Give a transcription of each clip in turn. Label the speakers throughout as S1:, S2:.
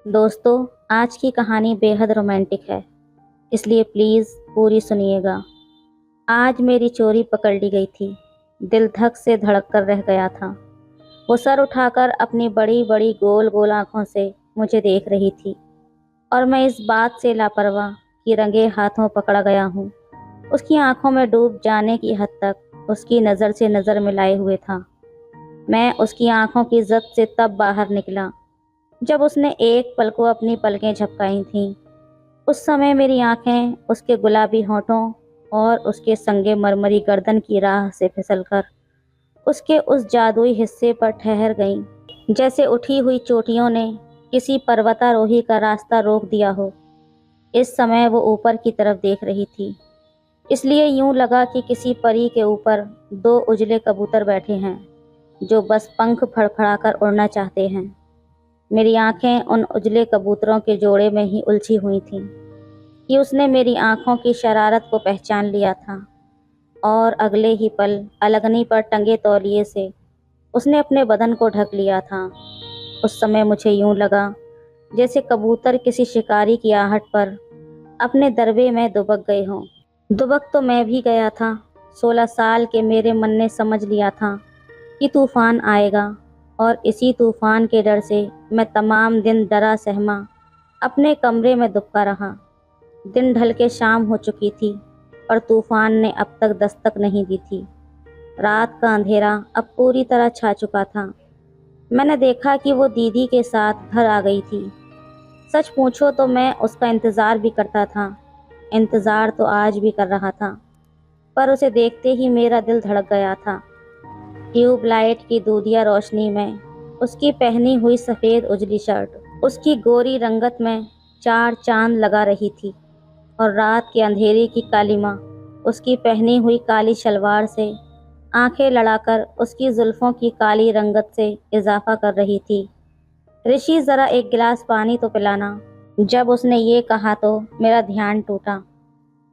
S1: दोस्तों, आज की कहानी बेहद रोमांटिक है, इसलिए प्लीज़ पूरी सुनिएगा। आज मेरी चोरी पकड़ ली गई थी। दिल धक से धड़क कर रह गया था। वो सर उठाकर अपनी बड़ी बड़ी गोल गोल आंखों से मुझे देख रही थी और मैं इस बात से लापरवाह कि रंगे हाथों पकड़ा गया हूँ। उसकी आंखों में डूब जाने की हद तक उसकी नज़र से नज़र मिलाए हुए था। मैं उसकी आंखों की जद से तब बाहर निकला जब उसने एक पल को अपनी पलकें झपकाई थीं। उस समय मेरी आंखें उसके गुलाबी होठों और उसके संगे मरमरी गर्दन की राह से फिसलकर उसके उस जादुई हिस्से पर ठहर गईं, जैसे उठी हुई चोटियों ने किसी पर्वतारोही का रास्ता रोक दिया हो। इस समय वो ऊपर की तरफ देख रही थी, इसलिए यूं लगा कि किसी परी के ऊपर दो उजले कबूतर बैठे हैं जो बस पंख फड़फड़ाकर उड़ना चाहते हैं। मेरी आंखें उन उजले कबूतरों के जोड़े में ही उलझी हुई थीं कि उसने मेरी आंखों की शरारत को पहचान लिया था और अगले ही पल अलगनी पर टंगे तौलिए से उसने अपने बदन को ढक लिया था। उस समय मुझे यूं लगा जैसे कबूतर किसी शिकारी की आहट पर अपने दरबे में दुबक गए हों। दुबक तो मैं भी गया था। 16 साल के मेरे मन ने समझ लिया था कि तूफान आएगा और इसी तूफान के डर से मैं तमाम दिन डरा सहमा अपने कमरे में दुबका रहा। दिन ढल के शाम हो चुकी थी और तूफान ने अब तक दस्तक नहीं दी थी। रात का अंधेरा अब पूरी तरह छा चुका था। मैंने देखा कि वो दीदी के साथ घर आ गई थी। सच पूछो तो मैं उसका इंतज़ार भी करता था। इंतज़ार तो आज भी कर रहा था, पर उसे देखते ही मेरा दिल धड़क गया था। ट्यूबलाइट की दूधिया रोशनी में उसकी पहनी हुई सफ़ेद उजली शर्ट, उसकी गोरी रंगत में चार चांद लगा रही थी और रात के अंधेरे की कालिमा उसकी पहनी हुई काली शलवार से आंखें लड़ाकर उसकी जुल्फ़ों की काली रंगत से इजाफा कर रही थी। ऋषि, ज़रा एक गिलास पानी तो पिलाना। जब उसने ये कहा तो मेरा ध्यान टूटा।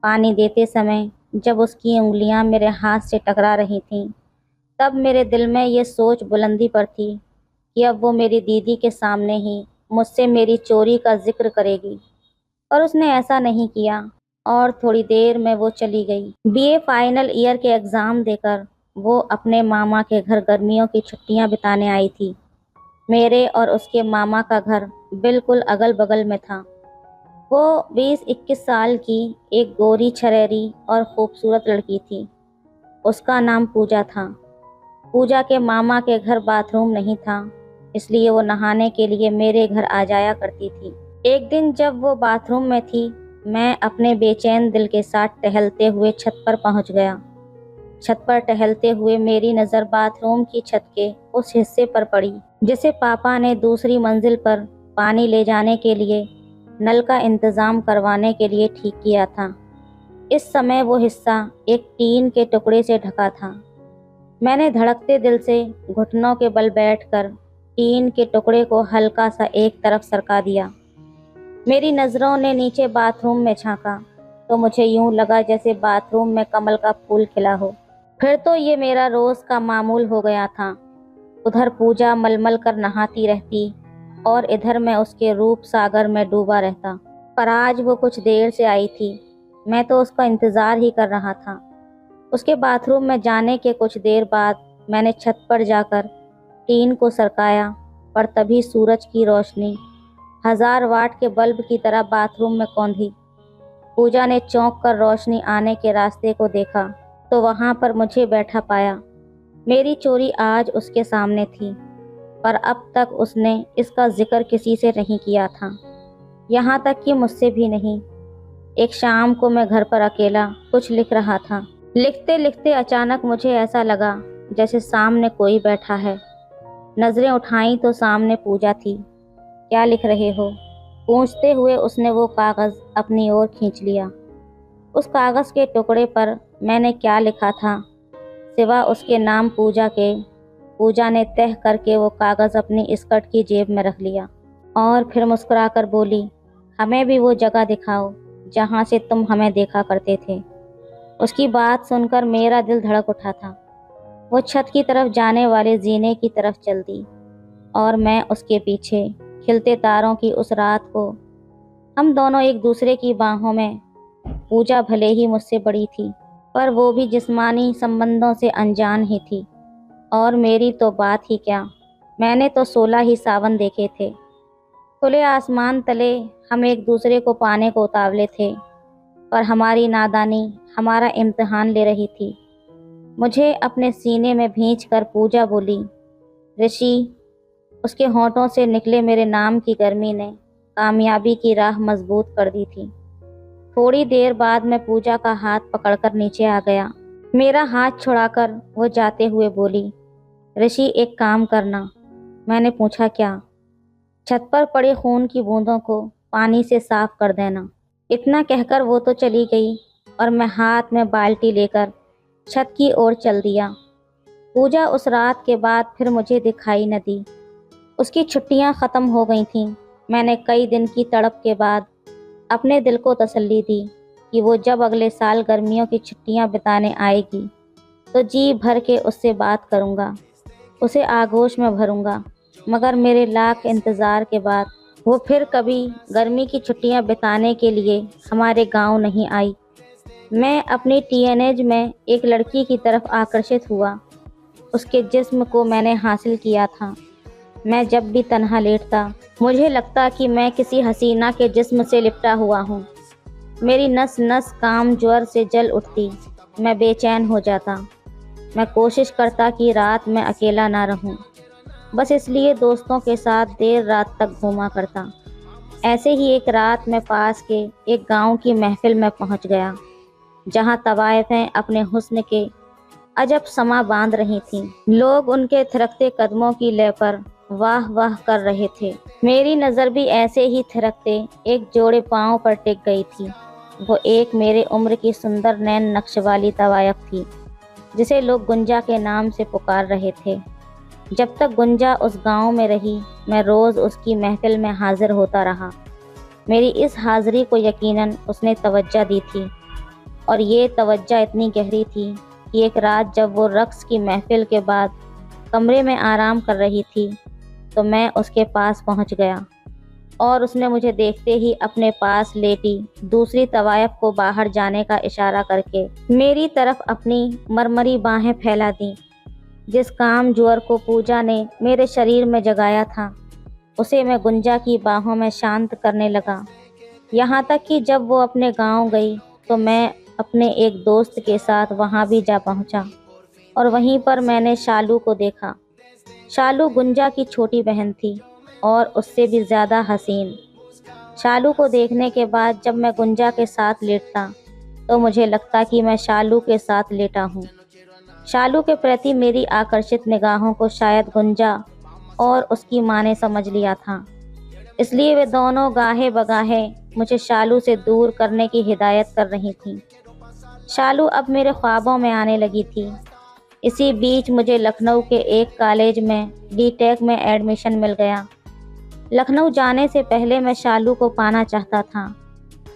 S1: पानी देते समय जब उसकी उंगलियां मेरे हाथ से टकरा रही थीं, तब मेरे दिल में ये सोच बुलंदी पर थी कि अब वो मेरी दीदी के सामने ही मुझसे मेरी चोरी का जिक्र करेगी। पर उसने ऐसा नहीं किया और थोड़ी देर में वो चली गई। बीए फाइनल ईयर के एग्ज़ाम देकर वो अपने मामा के घर गर्मियों की छुट्टियां बिताने आई थी। मेरे और उसके मामा का घर बिल्कुल अगल बगल में था। वो 20-21 साल की एक गोरी छरेरी और खूबसूरत लड़की थी। उसका नाम पूजा था। पूजा के मामा के घर बाथरूम नहीं था, इसलिए वो नहाने के लिए मेरे घर आ जाया करती थी। एक दिन जब वो बाथरूम में थी, मैं अपने बेचैन दिल के साथ टहलते हुए छत पर पहुंच गया। छत पर टहलते हुए मेरी नज़र बाथरूम की छत के उस हिस्से पर पड़ी जिसे पापा ने दूसरी मंजिल पर पानी ले जाने के लिए नल का इंतज़ाम करवाने के लिए ठीक किया था। इस समय वो हिस्सा एक टीन के टुकड़े से ढका था। मैंने धड़कते दिल से घुटनों के बल बैठकर टीन के टुकड़े को हल्का सा एक तरफ सरका दिया। मेरी नज़रों ने नीचे बाथरूम में झांका तो मुझे यूं लगा जैसे बाथरूम में कमल का फूल खिला हो। फिर तो ये मेरा रोज़ का मामूल हो गया था। उधर पूजा मलमल कर नहाती रहती और इधर मैं उसके रूप सागर में डूबा रहता। पर आज वो कुछ देर से आई थी। मैं तो उसका इंतज़ार ही कर रहा था। उसके बाथरूम में जाने के कुछ देर बाद मैंने छत पर जाकर टीन को सरकाया, पर तभी सूरज की रोशनी 1000 वाट के बल्ब की तरह बाथरूम में कौंधी। पूजा ने चौंक कर रोशनी आने के रास्ते को देखा तो वहाँ पर मुझे बैठा पाया। मेरी चोरी आज उसके सामने थी, पर अब तक उसने इसका जिक्र किसी से नहीं किया था, यहाँ तक कि मुझसे भी नहीं। एक शाम को मैं घर पर अकेला कुछ लिख रहा था। लिखते लिखते अचानक मुझे ऐसा लगा जैसे सामने कोई बैठा है। नज़रें उठाई तो सामने पूजा थी। क्या लिख रहे हो? पूछते हुए उसने वो कागज़ अपनी ओर खींच लिया। उस कागज़ के टुकड़े पर मैंने क्या लिखा था सिवा उसके नाम पूजा के। पूजा ने तह करके वो कागज़ अपनी स्कर्ट की जेब में रख लिया और फिर मुस्कुराकर बोली, हमें भी वो जगह दिखाओ जहाँ से तुम हमें देखा करते थे। उसकी बात सुनकर मेरा दिल धड़क उठा था। वो छत की तरफ जाने वाले जीने की तरफ चल दी और मैं उसके पीछे खिलते तारों की उस रात को हम दोनों एक दूसरे की बाहों में। पूजा भले ही मुझसे बड़ी थी, पर वो भी जिस्मानी संबंधों से अनजान ही थी। और मेरी तो बात ही क्या, मैंने तो 16 ही सावन देखे थे। खुले आसमान तले हम एक दूसरे को पाने को उतावले थे, पर हमारी नादानी हमारा इम्तिहान ले रही थी। मुझे अपने सीने में भींच कर पूजा बोली, ऋषि। उसके होंठों से निकले मेरे नाम की गर्मी ने कामयाबी की राह मजबूत कर दी थी। थोड़ी देर बाद मैं पूजा का हाथ पकड़कर नीचे आ गया। मेरा हाथ छुड़ाकर वो जाते हुए बोली, ऋषि एक काम करना। मैंने पूछा, क्या? छत पर पड़े खून की बूंदों को पानी से साफ कर देना। इतना कहकर वो तो चली गई और मैं हाथ में बाल्टी लेकर छत की ओर चल दिया। पूजा उस रात के बाद फिर मुझे दिखाई न दी। उसकी छुट्टियां ख़त्म हो गई थीं। मैंने कई दिन की तड़प के बाद अपने दिल को तसल्ली दी कि वो जब अगले साल गर्मियों की छुट्टियां बिताने आएगी तो जी भर के उससे बात करूंगा, उसे आगोश में भरूंगा। मगर मेरे लाख इंतज़ार के बाद वो फिर कभी गर्मी की छुट्टियां बिताने के लिए हमारे गांव नहीं आई। मैं अपनी टीनेज में एक लड़की की तरफ आकर्षित हुआ। उसके जिस्म को मैंने हासिल किया था। मैं जब भी तन्हा लेटता मुझे लगता कि मैं किसी हसीना के जिस्म से लिपटा हुआ हूँ। मेरी नस नस काम ज्वर से जल उठती। मैं बेचैन हो जाता। मैं कोशिश करता कि रात में अकेला ना रहूं, बस इसलिए दोस्तों के साथ देर रात तक घूमा करता। ऐसे ही एक रात मैं पास के एक गांव की महफिल में पहुंच गया, जहां तवाइफें अपने हुस्न के अजब समा बांध रही थीं। लोग उनके थिरकते कदमों की लय पर वाह वाह कर रहे थे। मेरी नज़र भी ऐसे ही थिरकते एक जोड़े पाँव पर टिक गई थी। वो एक मेरे उम्र की सुंदर नैन नक्श वाली तवायफ थी, जिसे लोग गुंजा के नाम से पुकार रहे थे। जब तक गुंजा उस गांव में रही, मैं रोज़ उसकी महफिल में हाजिर होता रहा। मेरी इस हाज़िरी को यकीनन उसने तवज्जो दी थी, और ये तवज्जो इतनी गहरी थी कि एक रात जब वो रक्स की महफिल के बाद कमरे में आराम कर रही थी, तो मैं उसके पास पहुंच गया और उसने मुझे देखते ही अपने पास लेटी दूसरी तवायफ को बाहर जाने का इशारा करके मेरी तरफ अपनी मरमरी बाहें फैला दी। जिस काम जुअर को पूजा ने मेरे शरीर में जगाया था, उसे मैं गुंजा की बाहों में शांत करने लगा। यहाँ तक कि जब वो अपने गांव गई तो मैं अपने एक दोस्त के साथ वहाँ भी जा पहुँचा, और वहीं पर मैंने शालू को देखा। शालू गुंजा की छोटी बहन थी और उससे भी ज़्यादा हसीन। शालू को देखने के बाद जब मैं गुंजा के साथ लेटता तो मुझे लगता कि मैं शालू के साथ लेटा हूँ। शालू के प्रति मेरी आकर्षित निगाहों को शायद गुंजा और उसकी माँ ने समझ लिया था, इसलिए वे दोनों गाहे बगाहे मुझे शालू से दूर करने की हिदायत कर रही थीं। शालू अब मेरे ख्वाबों में आने लगी थी। इसी बीच मुझे लखनऊ के एक कॉलेज में बीटेक में एडमिशन मिल गया। लखनऊ जाने से पहले मैं शालू को पाना चाहता था,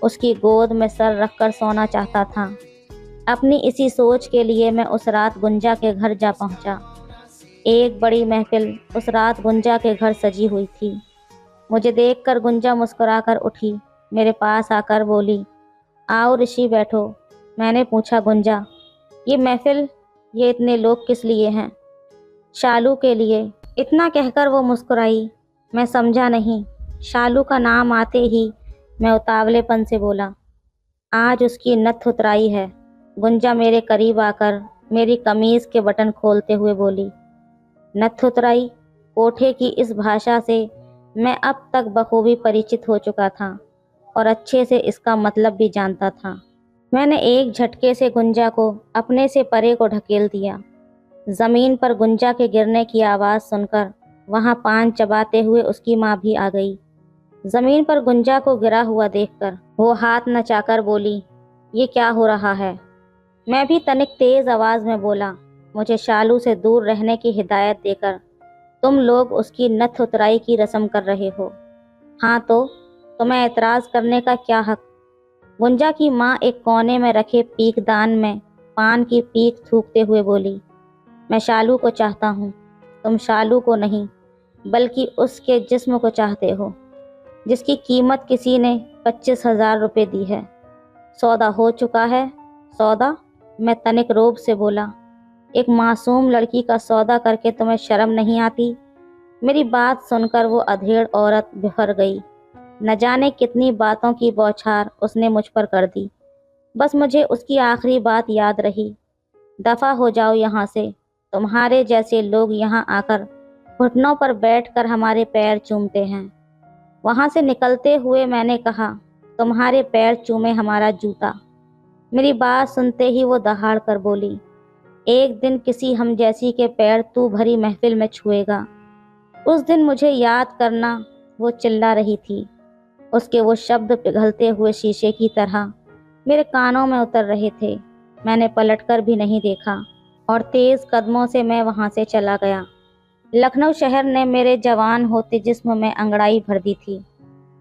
S1: उसकी गोद में सर रखकर सोना चाहता था। अपनी इसी सोच के लिए मैं उस रात गुंजा के घर जा पहुंचा। एक बड़ी महफिल उस रात गुंजा के घर सजी हुई थी। मुझे देखकर गुंजा मुस्कुराकर उठी, मेरे पास आकर बोली, आओ ऋषि बैठो। मैंने पूछा, गुंजा ये महफिल, ये इतने लोग किस लिए हैं? शालू के लिए। इतना कहकर वो मुस्कुराई। मैं समझा नहीं। शालू का नाम आते ही मैं उतावलेपन से बोला, आज उसकी नथ उतराई है। गुंजा मेरे करीब आकर मेरी कमीज़ के बटन खोलते हुए बोली, नथ उतराई? कोठे की इस भाषा से मैं अब तक बखूबी परिचित हो चुका था और अच्छे से इसका मतलब भी जानता था। मैंने एक झटके से गुंजा को अपने से परे को ढकेल दिया। ज़मीन पर गुंजा के गिरने की आवाज़ सुनकर वहाँ पान चबाते हुए उसकी माँ भी आ गई। ज़मीन पर गुंजा को गिरा हुआ देखकर वो हाथ नचाकर बोली, ये क्या हो रहा है? मैं भी तनिक तेज़ आवाज़ में बोला, मुझे शालू से दूर रहने की हिदायत देकर तुम लोग उसकी नथ उतराई की रस्म कर रहे हो। हाँ तो तुम्हें एतराज़ करने का क्या हक? गुंजा की माँ एक कोने में रखे पीकदान में पान की पीक थूकते हुए बोली, मैं शालू को चाहता हूँ, तुम शालू को नहीं। बल्कि उसके जिस्म को चाहते हो, जिसकी कीमत किसी ने 25,000 रुपये दी है। सौदा हो चुका है। सौदा? मैं तनिक रोब से बोला। एक मासूम लड़की का सौदा करके तुम्हें शर्म नहीं आती? मेरी बात सुनकर वो अधेड़ औरत बिफर गई। न जाने कितनी बातों की बौछार उसने मुझ पर कर दी। बस मुझे उसकी आखिरी बात याद रही, दफ़ा हो जाओ यहाँ से। तुम्हारे जैसे लोग यहाँ आकर घुटनों पर बैठकर हमारे पैर चूमते हैं। वहाँ से निकलते हुए मैंने कहा, तुम्हारे पैर चूमे हमारा जूता। मेरी बात सुनते ही वो दहाड़ कर बोली, एक दिन किसी हम जैसी के पैर तू भरी महफिल में छुएगा। उस दिन मुझे याद करना, वो चिल्ला रही थी। उसके वो शब्द पिघलते हुए शीशे की तरह मेरे कानों में उतर रहे थे। मैंने पलटकर भी नहीं देखा और तेज़ कदमों से मैं वहाँ से चला गया। लखनऊ शहर ने मेरे जवान होते जिस्म में अंगड़ाई भर दी थी।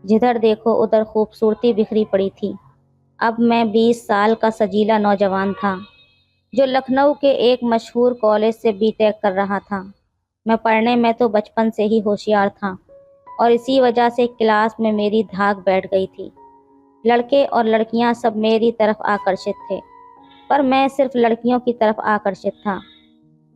S1: जिधर देखो उधर खूबसूरती बिखरी पड़ी थी। अब मैं 20 साल का सजीला नौजवान था, जो लखनऊ के एक मशहूर कॉलेज से बीटेक कर रहा था। मैं पढ़ने में तो बचपन से ही होशियार था और इसी वजह से क्लास में मेरी धाक बैठ गई थी। लड़के और लड़कियां सब मेरी तरफ आकर्षित थे, पर मैं सिर्फ लड़कियों की तरफ आकर्षित था।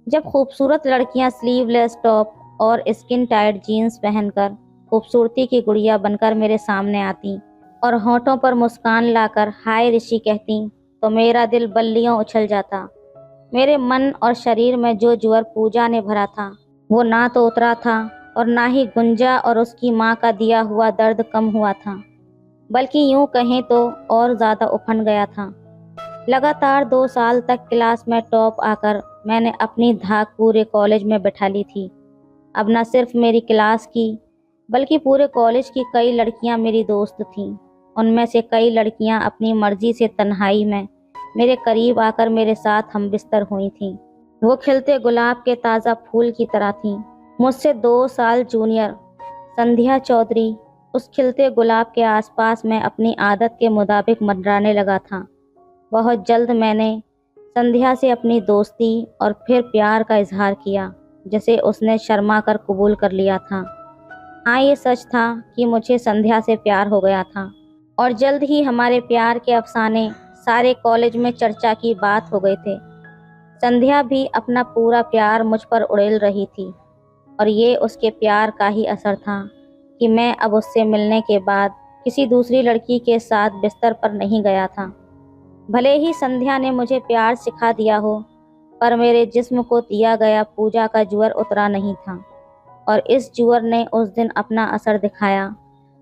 S1: जब खूबसूरत लड़कियां स्लीवलेस टॉप और स्किन टाइट जीन्स पहनकर खूबसूरती की गुड़िया बनकर मेरे सामने आती और होंठों पर मुस्कान लाकर हाय ऋषि कहती, तो मेरा दिल बल्लियों उछल जाता। मेरे मन और शरीर में जो जुअर पूजा ने भरा था, वो ना तो उतरा था और ना ही गुंजा और उसकी माँ का दिया हुआ दर्द कम हुआ था, बल्कि यूं कहें तो और ज़्यादा उफंड गया था। लगातार 2 साल तक क्लास में टॉप आकर मैंने अपनी धाक पूरे कॉलेज में बैठा ली थी। अब न सिर्फ मेरी क्लास की, बल्कि पूरे कॉलेज की कई लड़कियां मेरी दोस्त थीं। उनमें से कई लड़कियां अपनी मर्जी से तन्हाई में मेरे करीब आकर मेरे साथ हम बिस्तर हुई थीं। वो खिलते गुलाब के ताज़ा फूल की तरह थीं। मुझसे 2 साल जूनियर संध्या चौधरी उस खिलते गुलाब के आसपास मैं अपनी आदत के मुताबिक मंडराने लगा था। बहुत जल्द मैंने संध्या से अपनी दोस्ती और फिर प्यार का इजहार किया, जिसे उसने शर्मा कर कबूल कर लिया था। हाँ, ये सच था कि मुझे संध्या से प्यार हो गया था और जल्द ही हमारे प्यार के अफसाने सारे कॉलेज में चर्चा की बात हो गए थे। संध्या भी अपना पूरा प्यार मुझ पर उड़ेल रही थी और ये उसके प्यार का ही असर था कि मैं अब उससे मिलने के बाद किसी दूसरी लड़की के साथ बिस्तर पर नहीं गया था। भले ही संध्या ने मुझे प्यार सिखा दिया हो, पर मेरे जिस्म को दिया गया पूजा का जुअर उतरा नहीं था और इस जुअर ने उस दिन अपना असर दिखाया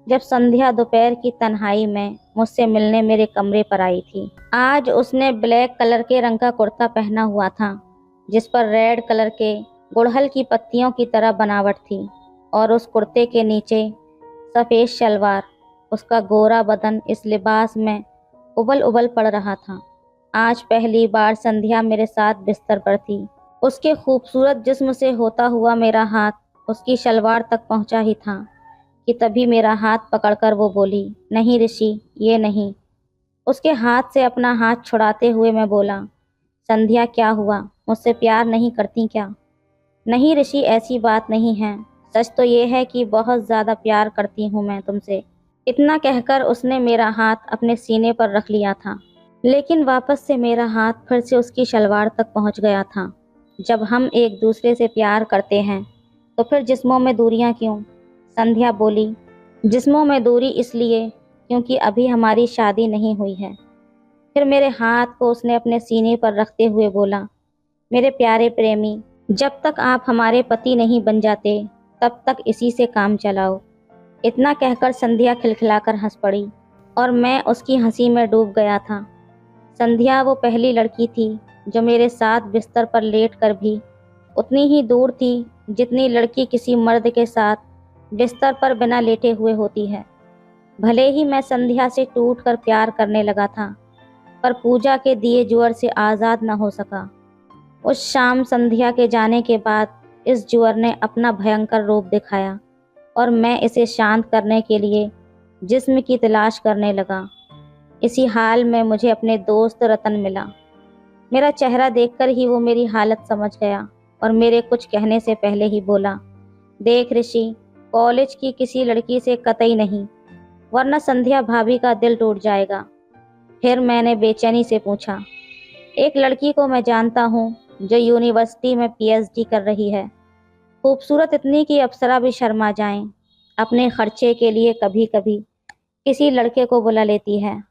S1: जब संध्या दोपहर की तन्हाई में मुझसे मिलने मेरे कमरे पर आई थी। आज उसने ब्लैक कलर के रंग का कुर्ता पहना हुआ था, जिस पर रेड कलर के गुड़हल की पत्तियों की तरह बनावट थी और उस कुर्ते के नीचे सफ़ेद शलवार। उसका गोरा बदन इस लिबास में उबल उबल पड़ रहा था। आज पहली बार संध्या मेरे साथ बिस्तर पर थी। उसके खूबसूरत जिस्म से होता हुआ मेरा हाथ उसकी शलवार तक पहुंचा ही था कि तभी मेरा हाथ पकड़कर वो बोली, नहीं ऋषि, ये नहीं। उसके हाथ से अपना हाथ छुड़ाते हुए मैं बोला, संध्या क्या हुआ, मुझसे प्यार नहीं करती क्या? नहीं ऋषि, ऐसी बात नहीं है। सच तो ये है कि बहुत ज़्यादा प्यार करती हूँ मैं तुमसे। इतना कहकर उसने मेरा हाथ अपने सीने पर रख लिया था, लेकिन वापस से मेरा हाथ फिर से उसकी शलवार तक पहुँच गया था। जब हम एक दूसरे से प्यार करते हैं तो फिर जिस्मों में दूरियां क्यों? संध्या बोली, जिस्मों में दूरी इसलिए क्योंकि अभी हमारी शादी नहीं हुई है। फिर मेरे हाथ को उसने अपने सीने पर रखते हुए बोला, मेरे प्यारे प्रेमी, जब तक आप हमारे पति नहीं बन जाते तब तक इसी से काम चलाओ। इतना कहकर संध्या खिलखिलाकर हंस पड़ी और मैं उसकी हंसी में डूब गया था। संध्या वो पहली लड़की थी जो मेरे साथ बिस्तर पर लेट कर भी उतनी ही दूर थी जितनी लड़की किसी मर्द के साथ बिस्तर पर बिना लेटे हुए होती है। भले ही मैं संध्या से टूटकर प्यार करने लगा था, पर पूजा के दिए जुअर से आज़ाद न हो सका। उस शाम संध्या के जाने के बाद इस जुअर ने अपना भयंकर रूप दिखाया और मैं इसे शांत करने के लिए जिस्म की तलाश करने लगा। इसी हाल में मुझे अपने दोस्त रतन मिला। मेरा चेहरा देखकर ही वो मेरी हालत समझ गया और मेरे कुछ कहने से पहले ही बोला, देख ऋषि, कॉलेज की किसी लड़की से कतई नहीं, वरना संध्या भाभी का दिल टूट जाएगा। फिर मैंने बेचैनी से पूछा, एक लड़की को मैं जानता हूँ जो यूनिवर्सिटी में पीएचडी कर रही है, खूबसूरत इतनी कि अप्सरा भी शर्मा जाएं, अपने खर्चे के लिए कभी कभी किसी लड़के को बुला लेती है।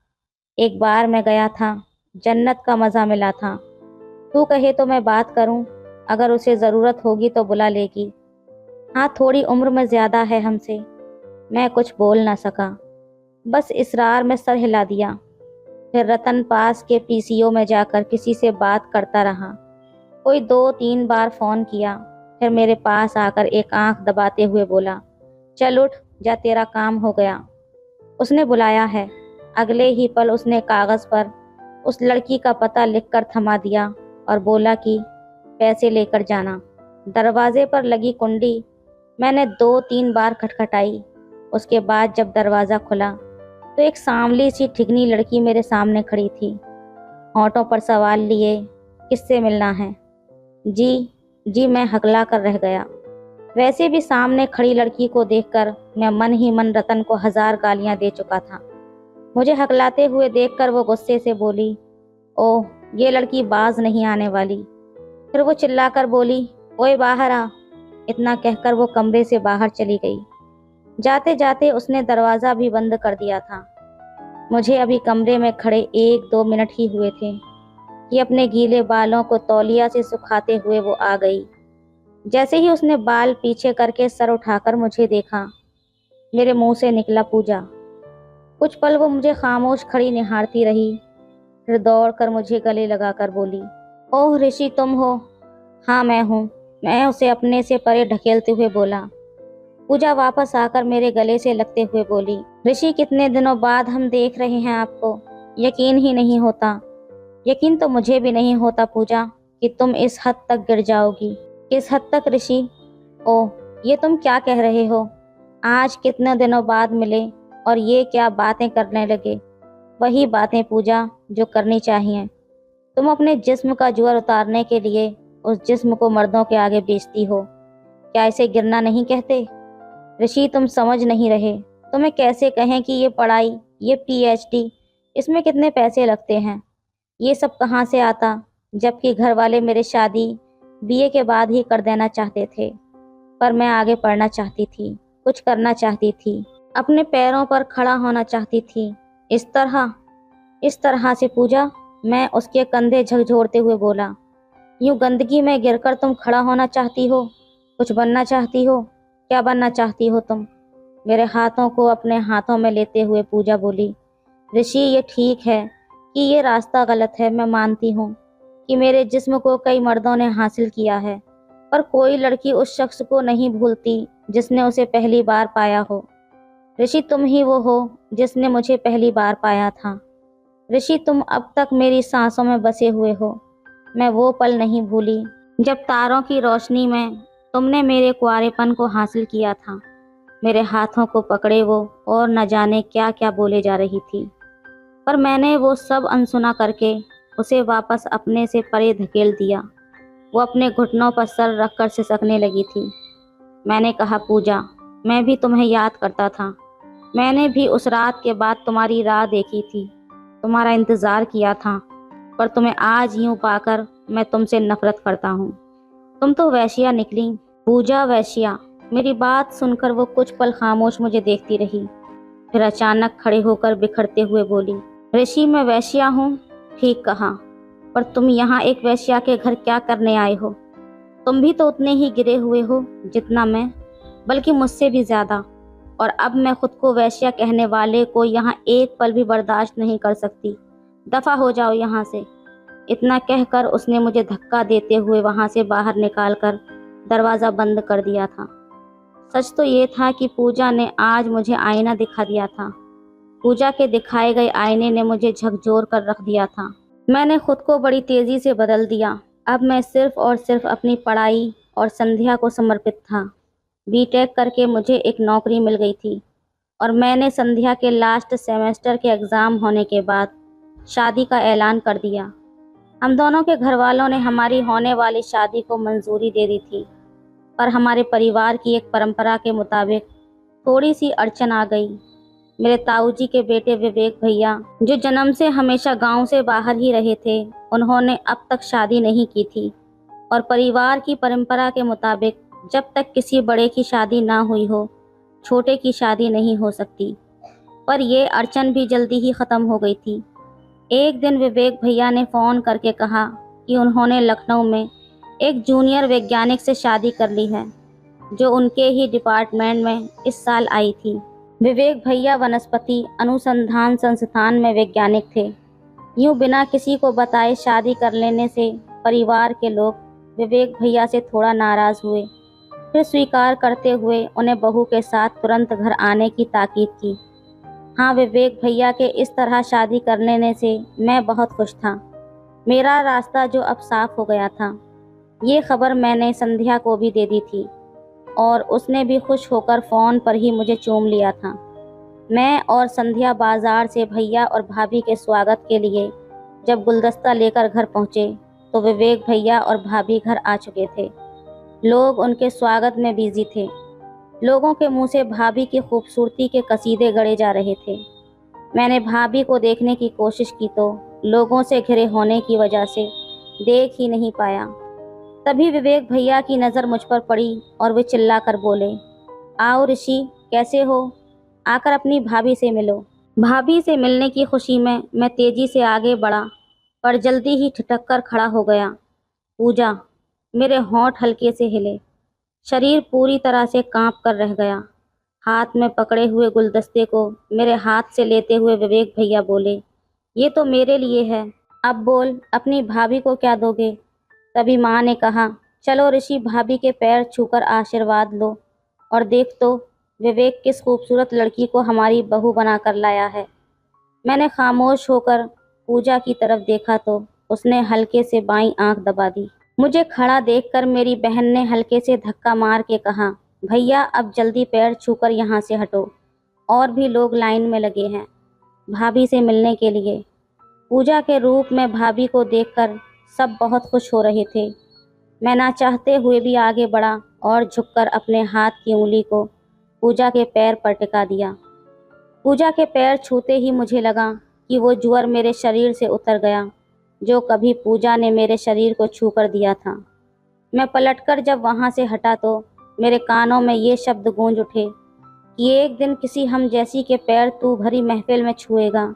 S1: एक बार मैं गया था, जन्नत का मज़ा मिला था। तू कहे तो मैं बात करूं, अगर उसे ज़रूरत होगी तो बुला लेगी। हाँ, थोड़ी उम्र में ज़्यादा है हमसे। मैं कुछ बोल ना सका, बस इसरार में सर हिला दिया। फिर रतन पास के पीसीओ में जाकर किसी से बात करता रहा। कोई 2-3 बार फ़ोन किया, फिर मेरे पास आकर एक आंख दबाते हुए बोला, चल उठ जा, तेरा काम हो गया। उसने बुलाया है। अगले ही पल उसने कागज़ पर उस लड़की का पता लिखकर थमा दिया और बोला कि पैसे लेकर जाना। दरवाजे पर लगी कुंडी मैंने 2-3 बार खटखटाई। उसके बाद जब दरवाज़ा खुला तो एक सांवली सी ठिगनी लड़की मेरे सामने खड़ी थी, होंठों पर सवाल लिए, किससे मिलना है? जी जी, मैं हकला कर रह गया। वैसे भी सामने खड़ी लड़की को देखकर मैं मन ही मन रतन को 1000 गालियां दे चुका था। मुझे हकलाते हुए देखकर वो गुस्से से बोली, ओह, ये लड़की बाज नहीं आने वाली। फिर वो चिल्लाकर बोली, ओए बाहर आ। इतना कहकर वो कमरे से बाहर चली गई। जाते जाते उसने दरवाज़ा भी बंद कर दिया था। मुझे अभी कमरे में खड़े 1-2 मिनट ही हुए थे कि अपने गीले बालों को तौलिया से सुखाते हुए वो आ गई। जैसे ही उसने बाल पीछे करके सर उठाकर मुझे देखा, मेरे मुंह से निकला, पूजा। कुछ पल वो मुझे खामोश खड़ी निहारती रही, फिर दौड़कर मुझे गले लगाकर बोली, ओह ऋषि, तुम हो? हाँ मैं हूँ, मैं उसे अपने से परे ढकेलते हुए बोला। पूजा वापस आकर मेरे गले से लगते हुए बोली, ऋषि, कितने दिनों बाद हम देख रहे हैं आपको, यकीन ही नहीं होता। यकीन तो मुझे भी नहीं होता पूजा कि तुम इस हद तक गिर जाओगी। किस हद तक ऋषि? ओह, ये तुम क्या कह रहे हो? आज कितने दिनों बाद मिले और ये क्या बातें करने लगे? वही बातें पूजा जो करनी चाहिए। तुम अपने जिस्म का जोर उतारने के लिए उस जिस्म को मर्दों के आगे बेचती हो। क्या इसे गिरना नहीं कहते? ऋषि, तुम समझ नहीं रहे। तुम्हें कैसे कहें कि ये पढ़ाई, ये पीएचडी, इसमें कितने पैसे लगते हैं, ये सब कहाँ से आता, जबकि घर वाले मेरे शादी बीए के बाद ही कर देना चाहते थे। पर मैं आगे पढ़ना चाहती थी, कुछ करना चाहती थी, अपने पैरों पर खड़ा होना चाहती थी। इस तरह से पूजा, मैं उसके कंधे झकझोरते हुए बोला। यूं गंदगी में गिरकर तुम खड़ा होना चाहती हो, कुछ बनना चाहती हो? क्या बनना चाहती हो तुम? मेरे हाथों को अपने हाथों में लेते हुए पूजा बोली, ऋषि, ये ठीक है कि ये रास्ता गलत है, मैं मानती हूँ कि मेरे जिस्म को कई मर्दों ने हासिल किया है, पर कोई लड़की उस शख्स को नहीं भूलती जिसने उसे पहली बार पाया हो। ऋषि, तुम ही वो हो जिसने मुझे पहली बार पाया था। ऋषि, तुम अब तक मेरी सांसों में बसे हुए हो। मैं वो पल नहीं भूली जब तारों की रोशनी में तुमने मेरे कुंवारेपन को हासिल किया था। मेरे हाथों को पकड़े वो और न जाने क्या क्या बोले जा रही थी, पर मैंने वो सब अनसुना करके उसे वापस अपने से परे धकेल दिया। वो अपने घुटनों पर सर रखकर सिसकने लगी थी। मैंने कहा, पूजा, मैं भी तुम्हें याद करता था। मैंने भी उस रात के बाद तुम्हारी राह देखी थी, तुम्हारा इंतज़ार किया था, पर तुम्हें आज यूं पाकर मैं तुमसे नफरत करता हूँ। तुम तो वैश्या निकली। पूजा, वैश्या? मेरी बात सुनकर वो कुछ पल खामोश मुझे देखती रही, फिर अचानक खड़े होकर बिखरते हुए बोली, ऋषि, मैं वैश्या हूँ? ठीक कहा, पर तुम यहाँ एक वैश्या के घर क्या करने आए हो? तुम भी तो उतने ही गिरे हुए हो जितना मैं, बल्कि मुझसे भी ज़्यादा। और अब मैं खुद को वैश्या कहने वाले को यहाँ एक पल भी बर्दाश्त नहीं कर सकती। दफ़ा हो जाओ यहाँ से। इतना कहकर उसने मुझे धक्का देते हुए वहाँ से बाहर निकालकर दरवाज़ा बंद कर दिया था। सच तो ये था कि पूजा ने आज मुझे आईना दिखा दिया था। पूजा के दिखाए गए आईने ने मुझे झकझोर कर रख दिया था। मैंने खुद को बड़ी तेज़ी से बदल दिया। अब मैं सिर्फ और सिर्फ अपनी पढ़ाई और संध्या को समर्पित था। बीटेक करके मुझे एक नौकरी मिल गई थी और मैंने संध्या के लास्ट सेमेस्टर के एग्ज़ाम होने के बाद शादी का ऐलान कर दिया। हम दोनों के घर वालों ने हमारी होने वाली शादी को मंजूरी दे दी थी। पर हमारे परिवार की एक परंपरा के मुताबिक थोड़ी सी अड़चन आ गई। मेरे ताऊजी के बेटे विवेक भैया, जो जन्म से हमेशा गांव से बाहर ही रहे थे, उन्होंने अब तक शादी नहीं की थी और परिवार की परंपरा के मुताबिक जब तक किसी बड़े की शादी ना हुई हो, छोटे की शादी नहीं हो सकती। पर यह अड़चन भी जल्दी ही ख़त्म हो गई थी। एक दिन विवेक भैया ने फ़ोन करके कहा कि उन्होंने लखनऊ में एक जूनियर वैज्ञानिक से शादी कर ली है, जो उनके ही डिपार्टमेंट में इस साल आई थी। विवेक भैया वनस्पति अनुसंधान संस्थान में वैज्ञानिक थे। यूं बिना किसी को बताए शादी कर लेने से परिवार के लोग विवेक भैया से थोड़ा नाराज़ हुए। फिर स्वीकार करते हुए उन्हें बहू के साथ तुरंत घर आने की ताकीद की। हाँ, विवेक भैया के इस तरह शादी कर लेने से मैं बहुत खुश था। मेरा रास्ता जो अब साफ हो गया था। ये खबर मैंने संध्या को भी दे दी थी और उसने भी खुश होकर फ़ोन पर ही मुझे चूम लिया था। मैं और संध्या बाजार से भैया और भाभी के स्वागत के लिए जब गुलदस्ता लेकर घर पहुँचे तो विवेक भैया और भाभी घर आ चुके थे। लोग उनके स्वागत में बिजी थे। लोगों के मुंह से भाभी की खूबसूरती के कसीदे गढ़े जा रहे थे। मैंने भाभी को देखने की कोशिश की तो लोगों से घिरे होने की वजह से देख ही नहीं पाया। तभी विवेक भैया की नज़र मुझ पर पड़ी और वे चिल्लाकर बोले, आओ ऋषि, कैसे हो? आकर अपनी भाभी से मिलो। भाभी से मिलने की खुशी में मैं तेजी से आगे बढ़ा, पर जल्दी ही ठिठक कर खड़ा हो गया। पूजा। मेरे होंठ हल्के से हिले, शरीर पूरी तरह से कांप कर रह गया। हाथ में पकड़े हुए गुलदस्ते को मेरे हाथ से लेते हुए विवेक भैया बोले, ये तो मेरे लिए है, अब बोल अपनी भाभी को क्या दोगे? तभी माँ ने कहा, चलो ऋषि, भाभी के पैर छूकर आशीर्वाद लो और देख तो विवेक किस खूबसूरत लड़की को हमारी बहू बनाकर लाया है। मैंने खामोश होकर पूजा की तरफ देखा तो उसने हल्के से बाईं आंख दबा दी। मुझे खड़ा देखकर मेरी बहन ने हल्के से धक्का मार के कहा, भैया अब जल्दी पैर छूकर यहाँ से हटो, और भी लोग लाइन में लगे हैं भाभी से मिलने के लिए। पूजा के रूप में भाभी को देखकर सब बहुत खुश हो रहे थे। मैं ना चाहते हुए भी आगे बढ़ा और झुककर अपने हाथ की उंगली को पूजा के पैर पर टिका दिया। पूजा के पैर छूते ही मुझे लगा कि वो ज्वर मेरे शरीर से उतर गया, जो कभी पूजा ने मेरे शरीर को छू कर दिया था। मैं पलटकर जब वहाँ से हटा तो मेरे कानों में ये शब्द गूंज उठे कि एक दिन किसी हम जैसी के पैर तू भरी महफिल में छुएगा।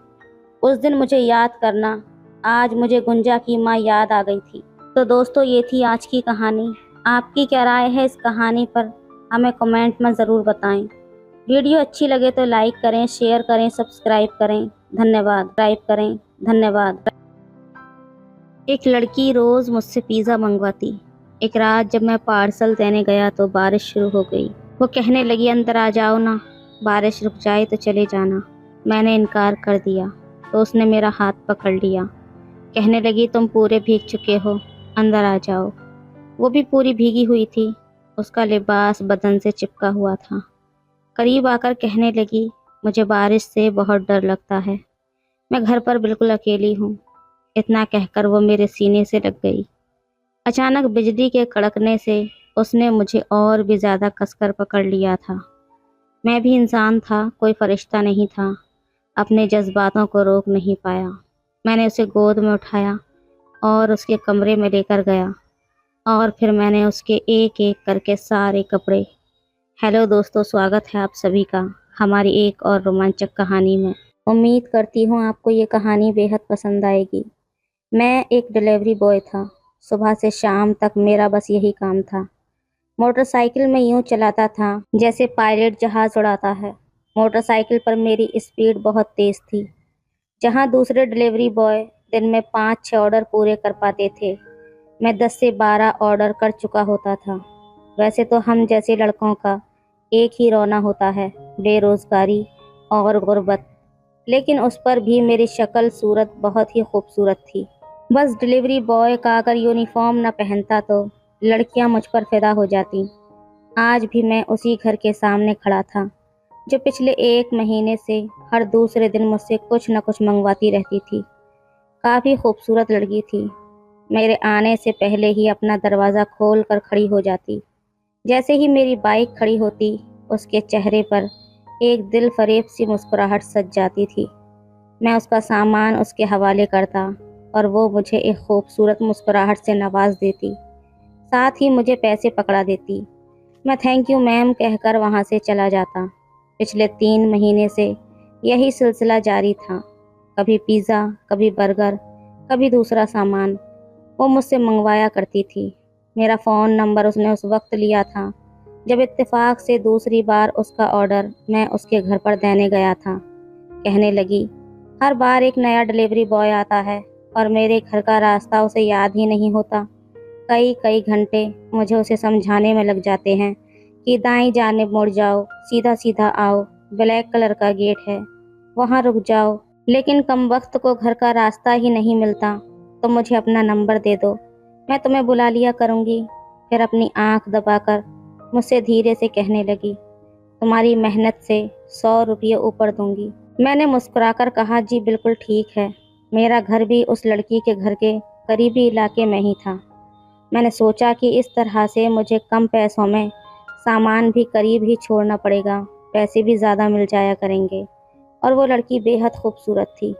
S1: उस दिन मुझे याद करना। आज मुझे गुंजा की माँ याद आ गई थी। तो दोस्तों, ये थी आज की कहानी। आपकी क्या राय है इस कहानी पर? हमें कमेंट में ज़रूर बताएं। वीडियो अच्छी लगे तो लाइक करें, शेयर करें, सब्सक्राइब करें। धन्यवाद। एक लड़की रोज़ मुझसे पिज़्ज़ा मंगवाती। एक रात जब मैं पार्सल देने गया तो बारिश शुरू हो गई। वो कहने लगी, अंदर आ जाओ ना, बारिश रुक जाए तो चले जाना। मैंने इनकार कर दिया तो उसने मेरा हाथ पकड़ लिया। कहने लगी, तुम पूरे भीग चुके हो, अंदर आ जाओ। वो भी पूरी भीगी हुई थी, उसका लिबास बदन से चिपका हुआ था। करीब आकर कहने लगी, मुझे बारिश से बहुत डर लगता है, मैं घर पर बिल्कुल अकेली हूँ। इतना कहकर वो मेरे सीने से लग गई। अचानक बिजली के कड़कने से उसने मुझे और भी ज़्यादा कसकर पकड़ लिया था। मैं भी इंसान था, कोई फरिश्ता नहीं था। अपने जज्बातों को रोक नहीं पाया। मैंने उसे गोद में उठाया और उसके कमरे में लेकर गया और फिर मैंने उसके एक एक करके सारे कपड़े। हेलो दोस्तों, स्वागत है आप सभी का हमारी एक और रोमांचक कहानी में। उम्मीद करती हूँ आपको ये कहानी बेहद पसंद आएगी। मैं एक डिलीवरी बॉय था। सुबह से शाम तक मेरा बस यही काम था। मोटरसाइकिल में यूं चलाता था जैसे पायलट जहाज़ उड़ाता है। मोटरसाइकिल पर मेरी स्पीड बहुत तेज़ थी। जहां दूसरे डिलीवरी बॉय दिन में 5-6 ऑर्डर पूरे कर पाते थे, मैं 10 से 12 ऑर्डर कर चुका होता था। वैसे तो हम जैसे लड़कों का एक ही रोना होता है, बेरोज़गारी और गुर्बत, लेकिन उस पर भी मेरी शक्ल सूरत बहुत ही खूबसूरत थी। बस डिलीवरी बॉय का अगर यूनिफॉर्म न पहनता तो लड़कियां मुझ पर फिदा हो जाती। आज भी मैं उसी घर के सामने खड़ा था जो पिछले 1 महीने से हर दूसरे दिन मुझसे कुछ न कुछ मंगवाती रहती थी। काफ़ी खूबसूरत लड़की थी। मेरे आने से पहले ही अपना दरवाज़ा खोल कर खड़ी हो जाती। जैसे ही मेरी बाइक खड़ी होती, उसके चेहरे पर एक दिल फरेब सी मुस्कुराहट सज जाती थी। मैं उसका सामान उसके हवाले करता और वो मुझे एक खूबसूरत मुस्कुराहट से नवाज देती, साथ ही मुझे पैसे पकड़ा देती। मैं थैंक यू मैम कहकर वहाँ से चला जाता। पिछले 3 महीने से यही सिलसिला जारी था। कभी पिज़्ज़ा, कभी बर्गर, कभी दूसरा सामान वो मुझसे मंगवाया करती थी। मेरा फ़ोन नंबर उसने उस वक्त लिया था जब इत्तेफाक से दूसरी बार उसका ऑर्डर मैं उसके घर पर देने गया था। कहने लगी, हर बार एक नया डिलीवरी बॉय आता है और मेरे घर का रास्ता उसे याद ही नहीं होता। कई कई घंटे मुझे उसे समझाने में लग जाते हैं कि दाएं जानिब मुड़ जाओ, सीधा सीधा आओ, ब्लैक कलर का गेट है, वहाँ रुक जाओ। लेकिन कम वक्त को घर का रास्ता ही नहीं मिलता। तो मुझे अपना नंबर दे दो, मैं तुम्हें बुला लिया करूँगी। फिर अपनी आंख दबाकर मुझसे धीरे से कहने लगी, तुम्हारी मेहनत से 100 रुपये ऊपर दूंगी। मैंने मुस्कुराकर कहा, जी बिल्कुल ठीक है। मेरा घर भी उस लड़की के घर के करीबी इलाके में ही था। मैंने सोचा कि इस तरह से मुझे कम पैसों में सामान भी करीब ही छोड़ना पड़ेगा, पैसे भी ज़्यादा मिल जाया करेंगे। और वो लड़की बेहद खूबसूरत थी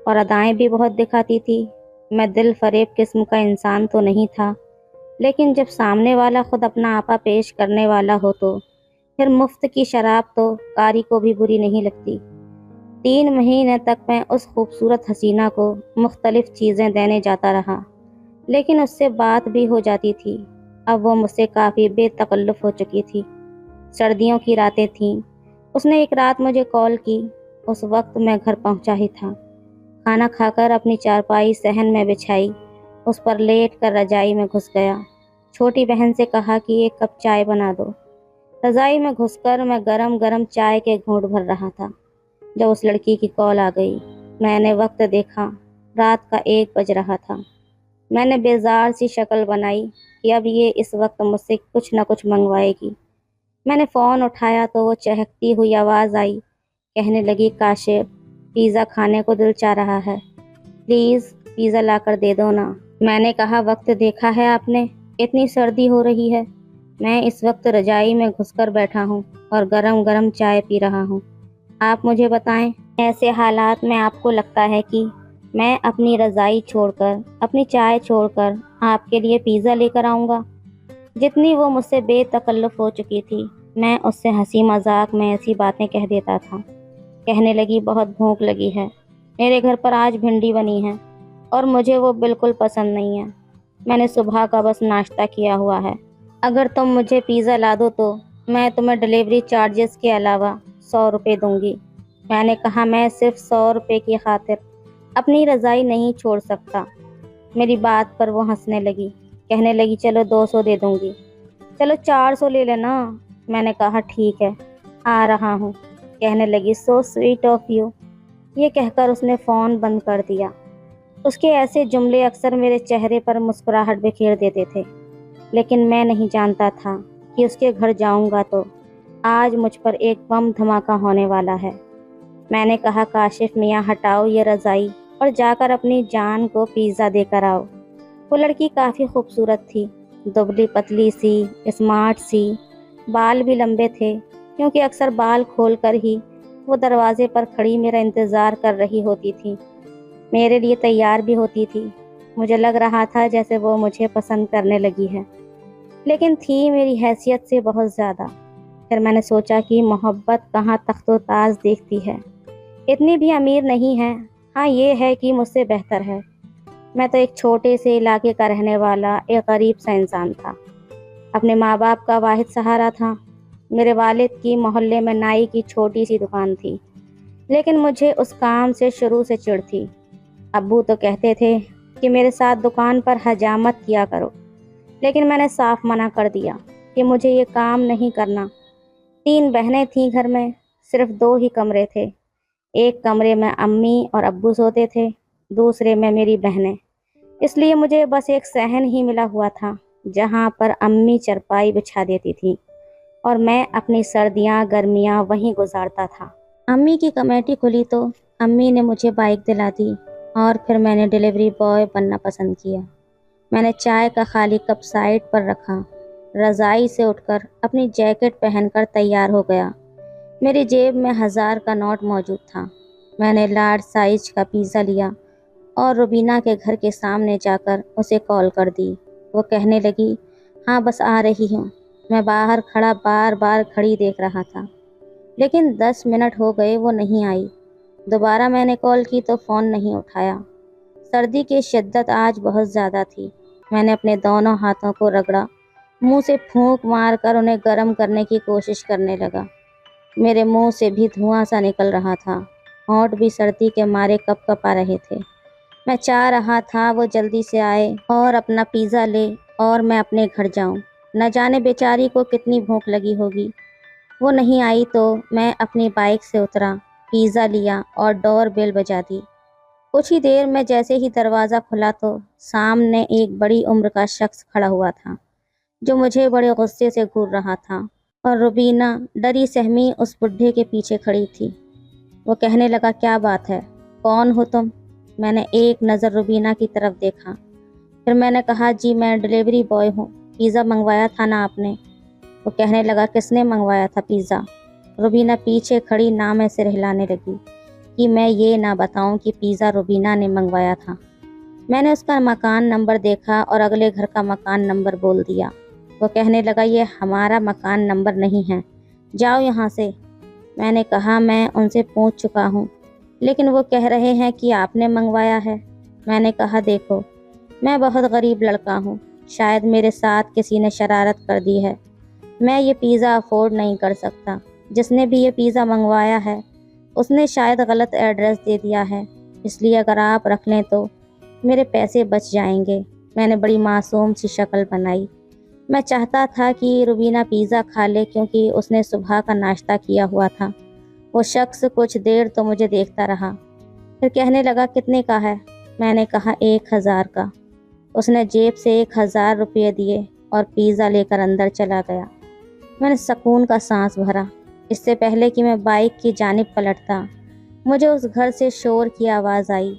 S1: और अदाएं भी बहुत दिखाती थी। मैं दिल फरेब किस्म का इंसान तो नहीं था, लेकिन जब सामने वाला खुद अपना आपा पेश करने वाला हो तो फिर मुफ्त की शराब तो कारी को भी बुरी नहीं लगती। 3 महीने तक मैं उस खूबसूरत हसीना को मुख्तलिफ चीज़ें देने जाता रहा, लेकिन उससे बात भी हो जाती थी। अब वो मुझसे काफ़ी बेतकल्लुफ़ हो चुकी थी। सर्दियों की रातें थीं। उसने एक रात मुझे कॉल की। उस वक्त मैं घर पहुंचा ही था। खाना खाकर अपनी चारपाई सहन में बिछाई, उस पर लेट कर रजाई में घुस गया। छोटी बहन से कहा कि एक कप चाय बना दो। रजाई में घुसकर मैं गरम गरम चाय के घूंट भर रहा था जब उस लड़की की कॉल आ गई। मैंने वक्त देखा, रात का 1 बज रहा था। मैंने बेजार सी शक्ल बनाई कि अब ये इस वक्त मुझसे कुछ न कुछ मंगवाएगी। मैंने फ़ोन उठाया तो वो चहकती हुई आवाज़ आई। कहने लगी, काशिफ, पिज़्ज़ा खाने को दिल चाह रहा है, प्लीज़ पिज़्ज़ा लाकर दे दो ना। मैंने कहा, वक्त देखा है आपने, इतनी सर्दी हो रही है। मैं इस वक्त रजाई में घुसकर बैठा हूँ और गरम गरम चाय पी रहा हूँ। आप मुझे बताएं, ऐसे हालात में आपको लगता है कि मैं अपनी रज़ाई छोड़कर, अपनी चाय छोड़कर आपके लिए पिज़्ज़ा लेकर आऊँगा? जितनी वो मुझसे बेतकल्लुफ़ हो चुकी थी, मैं उससे हंसी मजाक में ऐसी बातें कह देता था। कहने लगी, बहुत भूख लगी है, मेरे घर पर आज भिंडी बनी है और मुझे वो बिल्कुल पसंद नहीं है। मैंने सुबह का बस नाश्ता किया हुआ है। अगर तुम मुझे पिज़्ज़ा ला दो तो मैं तुम्हें डिलीवरी चार्जेस के अलावा 100 रुपये दूंगी। मैंने कहा, मैं सिर्फ 100 रुपये की खातिर अपनी रज़ाई नहीं छोड़ सकता। मेरी बात पर वो हंसने लगी। कहने लगी, चलो 200 दे दूंगी। चलो 400 ले लेना। मैंने कहा, ठीक है, आ रहा हूँ। कहने लगी, सो स्वीट ऑफ यू। ये कहकर उसने फ़ोन बंद कर दिया। उसके ऐसे जुमले अक्सर मेरे चेहरे पर मुस्कुराहट बिखेर देते थे, लेकिन मैं नहीं जानता था कि उसके घर जाऊंगा तो आज मुझ पर एक बम धमाका होने वाला है। मैंने कहा, काशिफ मियाँ, हटाओ ये रज़ाई और जाकर अपनी जान को पिज़्ज़ा देकर आओ। वो लड़की काफ़ी खूबसूरत थी, दुबली पतली सी, स्मार्ट सी, बाल भी लंबे थे, क्योंकि अक्सर बाल खोलकर ही वो दरवाजे पर खड़ी मेरा इंतज़ार कर रही होती थी। मेरे लिए तैयार भी होती थी। मुझे लग रहा था जैसे वो मुझे पसंद करने लगी है, लेकिन थी मेरी हैसियत से बहुत ज़्यादा। फिर मैंने सोचा कि मोहब्बत कहाँ तख्तो ताज देखती है, इतनी भी अमीर नहीं है। हाँ, ये है कि मुझसे बेहतर है। मैं तो एक छोटे से इलाके का रहने वाला एक गरीब सा इंसान था। अपने माँ बाप का वाहिद सहारा था। मेरे वालिद की मोहल्ले में नाई की छोटी सी दुकान थी, लेकिन मुझे उस काम से शुरू से चिढ़ थी। अब्बू तो कहते थे कि मेरे साथ दुकान पर हजामत किया करो, लेकिन मैंने साफ मना कर दिया कि मुझे ये काम नहीं करना। 3 बहनें थीं घर में, सिर्फ 2 ही कमरे थे। एक कमरे में अम्मी और अब्बू सोते थे, दूसरे में मेरी बहनें। इसलिए मुझे बस एक सहन ही मिला हुआ था जहाँ पर अम्मी चरपाई बिछा देती थी और मैं अपनी सर्दियाँ गर्मियाँ वहीं गुजारता था। अम्मी की कमेटी खुली तो अम्मी ने मुझे बाइक दिला दी और फिर मैंने डिलीवरी बॉय बनना पसंद किया। मैंने चाय का खाली कप साइड पर रखा, रज़ाई से उठकर अपनी जैकेट पहनकर तैयार हो गया। मेरी जेब में 1000 का नोट मौजूद था। मैंने लार्ज साइज का पिज़्ज़ा लिया और रुबीना के घर के सामने जाकर उसे कॉल कर दी। वो कहने लगी, हाँ बस आ रही हूँ। मैं बाहर खड़ा बार बार घड़ी देख रहा था, लेकिन 10 मिनट हो गए वो नहीं आई। दोबारा मैंने कॉल की तो फ़ोन नहीं उठाया। सर्दी की शिद्दत आज बहुत ज़्यादा थी। मैंने अपने दोनों हाथों को रगड़ा, मुंह से फूंक मारकर उन्हें गर्म करने की कोशिश करने लगा। मेरे मुंह से भी धुआं सा निकल रहा था। होंठ भी सर्दी के मारे कँप-कँपा रहे थे। मैं चाह रहा था वो जल्दी से आए और अपना पिज़्ज़ा ले और मैं अपने घर जाऊं। न जाने बेचारी को कितनी भूख लगी होगी। वो नहीं आई तो मैं अपनी बाइक से उतरा, पिज़्ज़ा लिया और डोर बेल बजा दी। कुछ ही देर में जैसे ही दरवाज़ा खुला तो सामने एक बड़ी उम्र का शख्स खड़ा हुआ था, जो मुझे बड़े गुस्से से घूर रहा था, और रुबीना डरी सहमी उस बुढ़े के पीछे खड़ी थी। वो कहने लगा, क्या बात है, कौन हो तुम? मैंने एक नज़र रुबीना की तरफ देखा, फिर मैंने कहा, जी मैं डिलीवरी बॉय हूँ, पिज़्ज़ा मंगवाया था ना आपने? वो कहने लगा, किसने मंगवाया था पिज़्ज़ा? रुबीना पीछे खड़ी ना में सिर हिलाने लगी कि मैं ये ना बताऊं कि पिज़्ज़ा रुबीना ने मंगवाया था। मैंने उसका मकान नंबर देखा और अगले घर का मकान नंबर बोल दिया। वो कहने लगा, ये हमारा मकान नंबर नहीं है, जाओ यहाँ से। मैंने कहा, मैं उनसे पूछ चुका हूँ, लेकिन वो कह रहे हैं कि आपने मंगवाया है। मैंने कहा, देखो मैं बहुत गरीब लड़का हूँ, शायद मेरे साथ किसी ने शरारत कर दी है। मैं ये पिज़्ज़ा अफोर्ड नहीं कर सकता। जिसने भी ये पिज़्ज़ा मंगवाया है उसने शायद गलत एड्रेस दे दिया है, इसलिए अगर आप रख लें तो मेरे पैसे बच जाएंगे। मैंने बड़ी मासूम सी शक्ल बनाई। मैं चाहता था कि रुबीना पिज़्ज़ा खा ले क्योंकि उसने सुबह का नाश्ता किया हुआ था। वो शख्स कुछ देर तो मुझे देखता रहा, फिर कहने लगा, कितने का है? मैंने कहा, 1000 का। उसने जेब से 1000 रुपये दिए और पिज़्ज़ा लेकर अंदर चला गया। मैंने सुकून का सांस भरा। इससे पहले कि मैं बाइक की जानिब पलटता, मुझे उस घर से शोर की आवाज़ आई।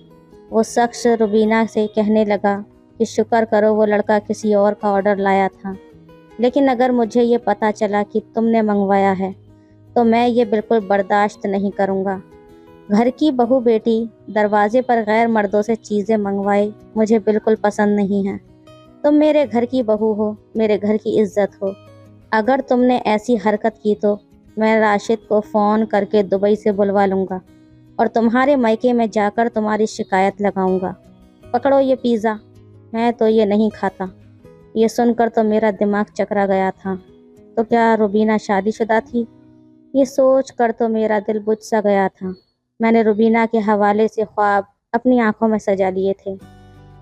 S1: वो शख्स रुबीना से कहने लगा कि शुक्र करो वो लड़का किसी और का ऑर्डर लाया था, लेकिन अगर मुझे ये पता चला कि तुमने मंगवाया है तो मैं ये बिल्कुल बर्दाश्त नहीं करूँगा। घर की बहू बेटी दरवाजे पर गैर मर्दों से चीज़ें मंगवाए मुझे बिल्कुल पसंद नहीं है। तुम मेरे घर की बहू हो, मेरे घर की इज्जत हो। अगर तुमने ऐसी हरकत की तो मैं राशिद को फ़ोन करके दुबई से बुलवा लूँगा और तुम्हारे मायके में जाकर तुम्हारी शिकायत लगाऊंगा। पकड़ो ये पिज़्ज़ा, मैं तो ये नहीं खाता। ये सुनकर तो मेरा दिमाग चकरा गया था। तो क्या रुबीना शादीशुदा थी? ये सोच कर तो मेरा दिल बुझ सा गया था। मैंने रुबीना के हवाले से ख्वाब अपनी आंखों में सजा लिए थे।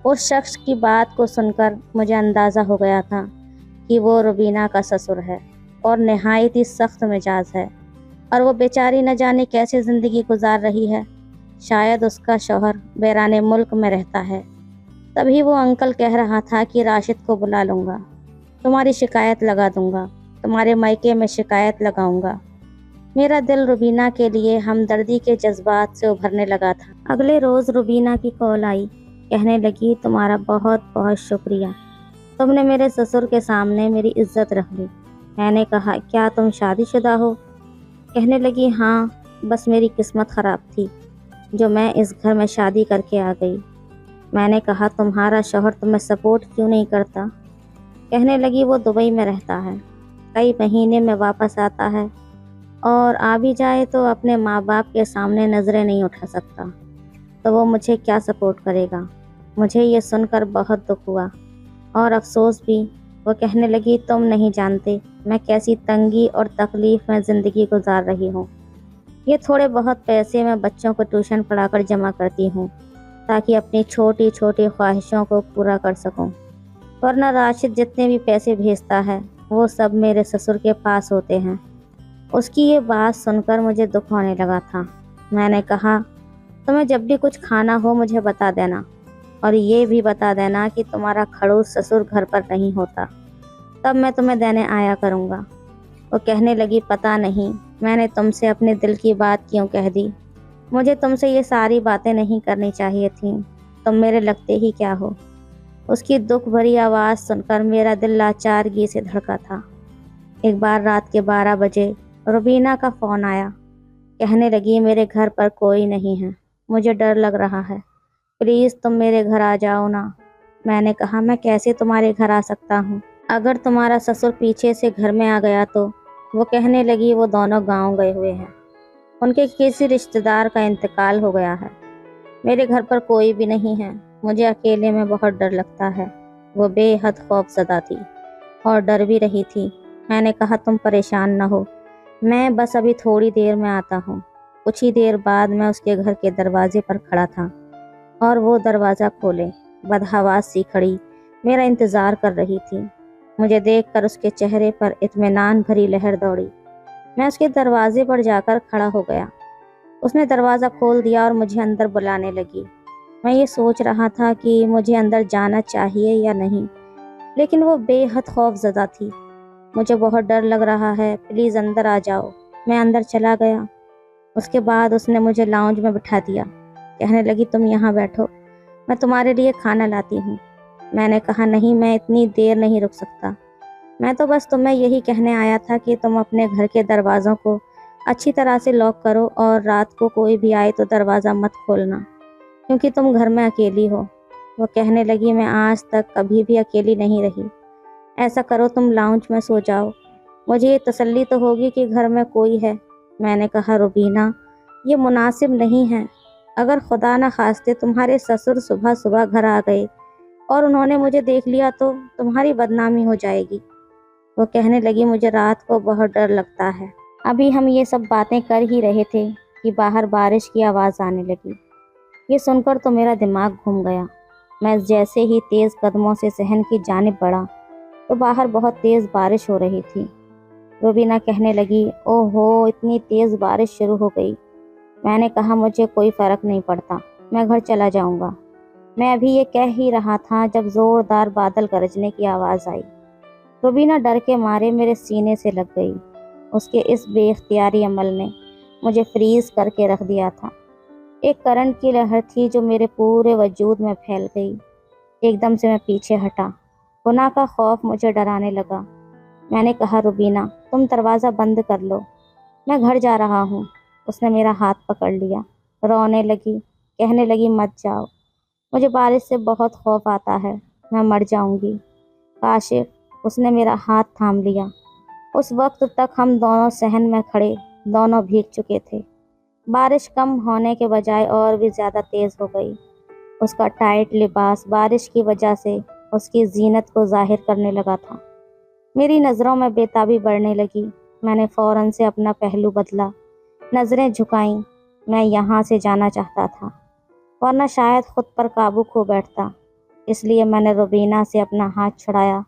S1: उस शख्स की बात को सुनकर मुझे अंदाज़ा हो गया था कि वो रुबीना का ससुर है और नहायत ही सख्त मिजाज है, और वो बेचारी न जाने कैसे ज़िंदगी गुजार रही है। शायद उसका शौहर बैराने मुल्क में रहता है। तभी वो अंकल कह रहा था कि राशिद को बुला लूँगा, तुम्हारी शिकायत लगा दूँगा, तुम्हारे मायके में शिकायत लगाऊँगा। मेरा दिल रुबीना के लिए हमदर्दी के जज्बात से उभरने लगा था। अगले रोज़ रुबीना की कॉल आई। कहने लगी, तुम्हारा बहुत बहुत शुक्रिया, तुमने मेरे ससुर के सामने मेरी इज्जत रख ली। मैंने कहा, क्या तुम शादीशुदा हो? कहने लगी, हाँ, बस मेरी किस्मत ख़राब थी जो मैं इस घर में शादी करके आ गई। मैंने कहा, तुम्हारा शौहर तुम्हें सपोर्ट क्यों नहीं करता? कहने लगी, वो दुबई में रहता है, कई महीने में वापस आता है और आ भी जाए तो अपने माँ बाप के सामने नज़रें नहीं उठा सकता, तो वो मुझे क्या सपोर्ट करेगा। मुझे ये सुनकर बहुत दुख हुआ और अफसोस भी। वो कहने लगी, तुम नहीं जानते मैं कैसी तंगी और तकलीफ़ में ज़िंदगी गुजार रही हूँ। ये थोड़े बहुत पैसे मैं बच्चों को ट्यूशन पढ़ाकर जमा करती हूँ ताकि अपनी छोटी छोटी ख्वाहिशों को पूरा कर सकूँ, वरना राशिद जितने भी पैसे भेजता है वो सब मेरे ससुर के पास होते हैं। उसकी ये बात सुनकर मुझे दुख होने लगा था। मैंने कहा, तुम्हें जब भी कुछ खाना हो मुझे बता देना, और ये भी बता देना कि तुम्हारा खड़ूस ससुर घर पर नहीं होता, तब मैं तुम्हें देने आया करूँगा। वो कहने लगी, पता नहीं मैंने तुमसे अपने दिल की बात क्यों कह दी। मुझे तुमसे ये सारी बातें नहीं करनी चाहिए थीं, तुम मेरे लगते ही क्या हो। उसकी दुख भरी आवाज़ सुनकर मेरा दिल लाचारगी से धड़का था। एक बार रात के 12 बजे रुबीना का फ़ोन आया। कहने लगी मेरे घर पर कोई नहीं है, मुझे डर लग रहा है, प्लीज़ तुम मेरे घर आ जाओ ना। मैंने कहा मैं कैसे तुम्हारे घर आ सकता हूँ, अगर तुम्हारा ससुर पीछे से घर में आ गया तो। वो कहने लगी वो दोनों गांव गए हुए हैं, उनके किसी रिश्तेदार का इंतकाल हो गया है। मेरे घर पर कोई भी नहीं है, मुझे अकेले में बहुत डर लगता है। वो बेहद खौफज़दा थी और डर भी रही थी। मैंने कहा तुम परेशान न हो, मैं बस अभी थोड़ी देर में आता हूँ। कुछ ही देर बाद मैं उसके घर के दरवाजे पर खड़ा था और वो दरवाज़ा खोले बदहवास सी खड़ी मेरा इंतज़ार कर रही थी। मुझे देखकर उसके चेहरे पर इत्मीनान भरी लहर दौड़ी। मैं उसके दरवाजे पर जाकर खड़ा हो गया। उसने दरवाज़ा खोल दिया और मुझे अंदर बुलाने लगी। मैं ये सोच रहा था कि मुझे अंदर जाना चाहिए या नहीं, लेकिन वो बेहद खौफज़दा थी। मुझे बहुत डर लग रहा है, प्लीज़ अंदर आ जाओ। मैं अंदर चला गया। उसके बाद उसने मुझे लाउंज में बिठा दिया। कहने लगी तुम यहाँ बैठो, मैं तुम्हारे लिए खाना लाती हूँ। मैंने कहा नहीं, मैं इतनी देर नहीं रुक सकता। मैं तो बस तुम्हें यही कहने आया था कि तुम अपने घर के दरवाज़ों को अच्छी तरह से लॉक करो और रात को कोई भी आए तो दरवाज़ा मत खोलना, क्योंकि तुम घर में अकेली हो। वो कहने लगी मैं आज तक कभी भी अकेली नहीं रही। ऐसा करो तुम लाउंज में सो जाओ, मुझे ये तसल्ली तो होगी कि घर में कोई है। मैंने कहा रुबीना, ये मुनासिब नहीं है। अगर खुदा न खास्ते तुम्हारे ससुर सुबह सुबह घर आ गए और उन्होंने मुझे देख लिया तो तुम्हारी बदनामी हो जाएगी। वो कहने लगी मुझे रात को बहुत डर लगता है। अभी हम ये सब बातें कर ही रहे थे कि बाहर बारिश की आवाज़ आने लगी। ये सुनकर तो मेरा दिमाग घूम गया। मैं जैसे ही तेज़ कदमों से सहन की जानिब बढ़ा तो बाहर बहुत तेज़ बारिश हो रही थी। रुबीना कहने लगी ओहो, इतनी तेज़ बारिश शुरू हो गई। मैंने कहा मुझे कोई फ़र्क नहीं पड़ता, मैं घर चला जाऊंगा। मैं अभी ये कह ही रहा था जब ज़ोरदार बादल गरजने की आवाज़ आई। रुबीना डर के मारे मेरे सीने से लग गई। उसके इस बेख्तियारी अमल ने मुझे फ्रीज़ करके रख दिया था। एक करंट की लहर थी जो मेरे पूरे वजूद में फैल गई। एकदम से मैं पीछे हटा। गुनाह का खौफ मुझे डराने लगा। मैंने कहा रुबीना तुम दरवाज़ा बंद कर लो, मैं घर जा रहा हूँ। उसने मेरा हाथ पकड़ लिया, रोने लगी, कहने लगी मत जाओ, मुझे बारिश से बहुत खौफ आता है, मैं मर जाऊंगी। काशिफ, उसने मेरा हाथ थाम लिया। उस वक्त तक हम दोनों सहन में खड़े, दोनों भीग चुके थे। बारिश कम होने के बजाय और भी ज़्यादा तेज़ हो गई। उसका टाइट लिबास बारिश की वजह से उसकी जीनत को जाहिर करने लगा था। मेरी नज़रों में बेताबी बढ़ने लगी। मैंने फ़ौरन से अपना पहलू बदला, नज़रें झुकाईं। मैं यहाँ से जाना चाहता था, वरना शायद खुद पर काबू खो बैठता। इसलिए मैंने रुबीना से अपना हाथ छुड़ाया,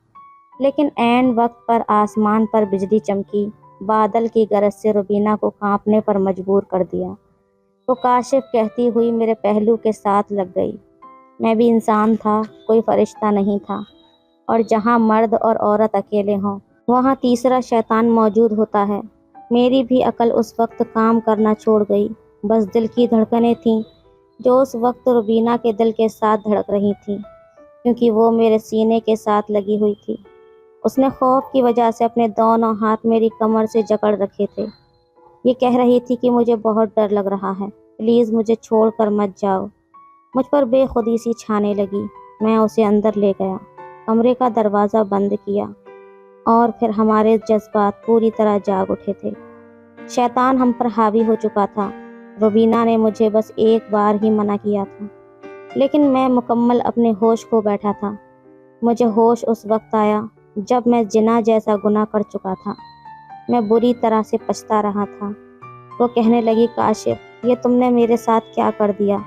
S1: लेकिन ऐन वक्त पर आसमान पर बिजली चमकी। बादल की गरज से रुबीना को कांपने पर मजबूर कर दिया। वो काशिफ कहती हुई मेरे पहलू के साथ लग गई। मैं भी इंसान था, कोई फरिश्ता नहीं था। और जहाँ मर्द और औरत अकेले हों, वहाँ तीसरा शैतान मौजूद होता है। मेरी भी अकल उस वक्त काम करना छोड़ गई। बस दिल की धड़कनें थीं जो उस वक्त रुबीना के दिल के साथ धड़क रही थीं, क्योंकि वो मेरे सीने के साथ लगी हुई थी। उसने खौफ की वजह से अपने दोनों हाथ मेरी कमर से जकड़ रखे थे। ये कह रही थी कि मुझे बहुत डर लग रहा है, प्लीज़ मुझे छोड़कर मत जाओ। मुझ पर बेखुदी सी छाने लगी। मैं उसे अंदर ले गया, कमरे का दरवाज़ा बंद किया और फिर हमारे जज्बात पूरी तरह जाग उठे थे। शैतान हम पर हावी हो चुका था। रुबीना ने मुझे बस एक बार ही मना किया था, लेकिन मैं मुकम्मल अपने होश खो बैठा था। मुझे होश उस वक्त आया जब मैं जिना जैसा गुनाह कर चुका था। मैं बुरी तरह से पछता रहा था। वो कहने लगी काशिफ, ये तुमने मेरे साथ क्या कर दिया?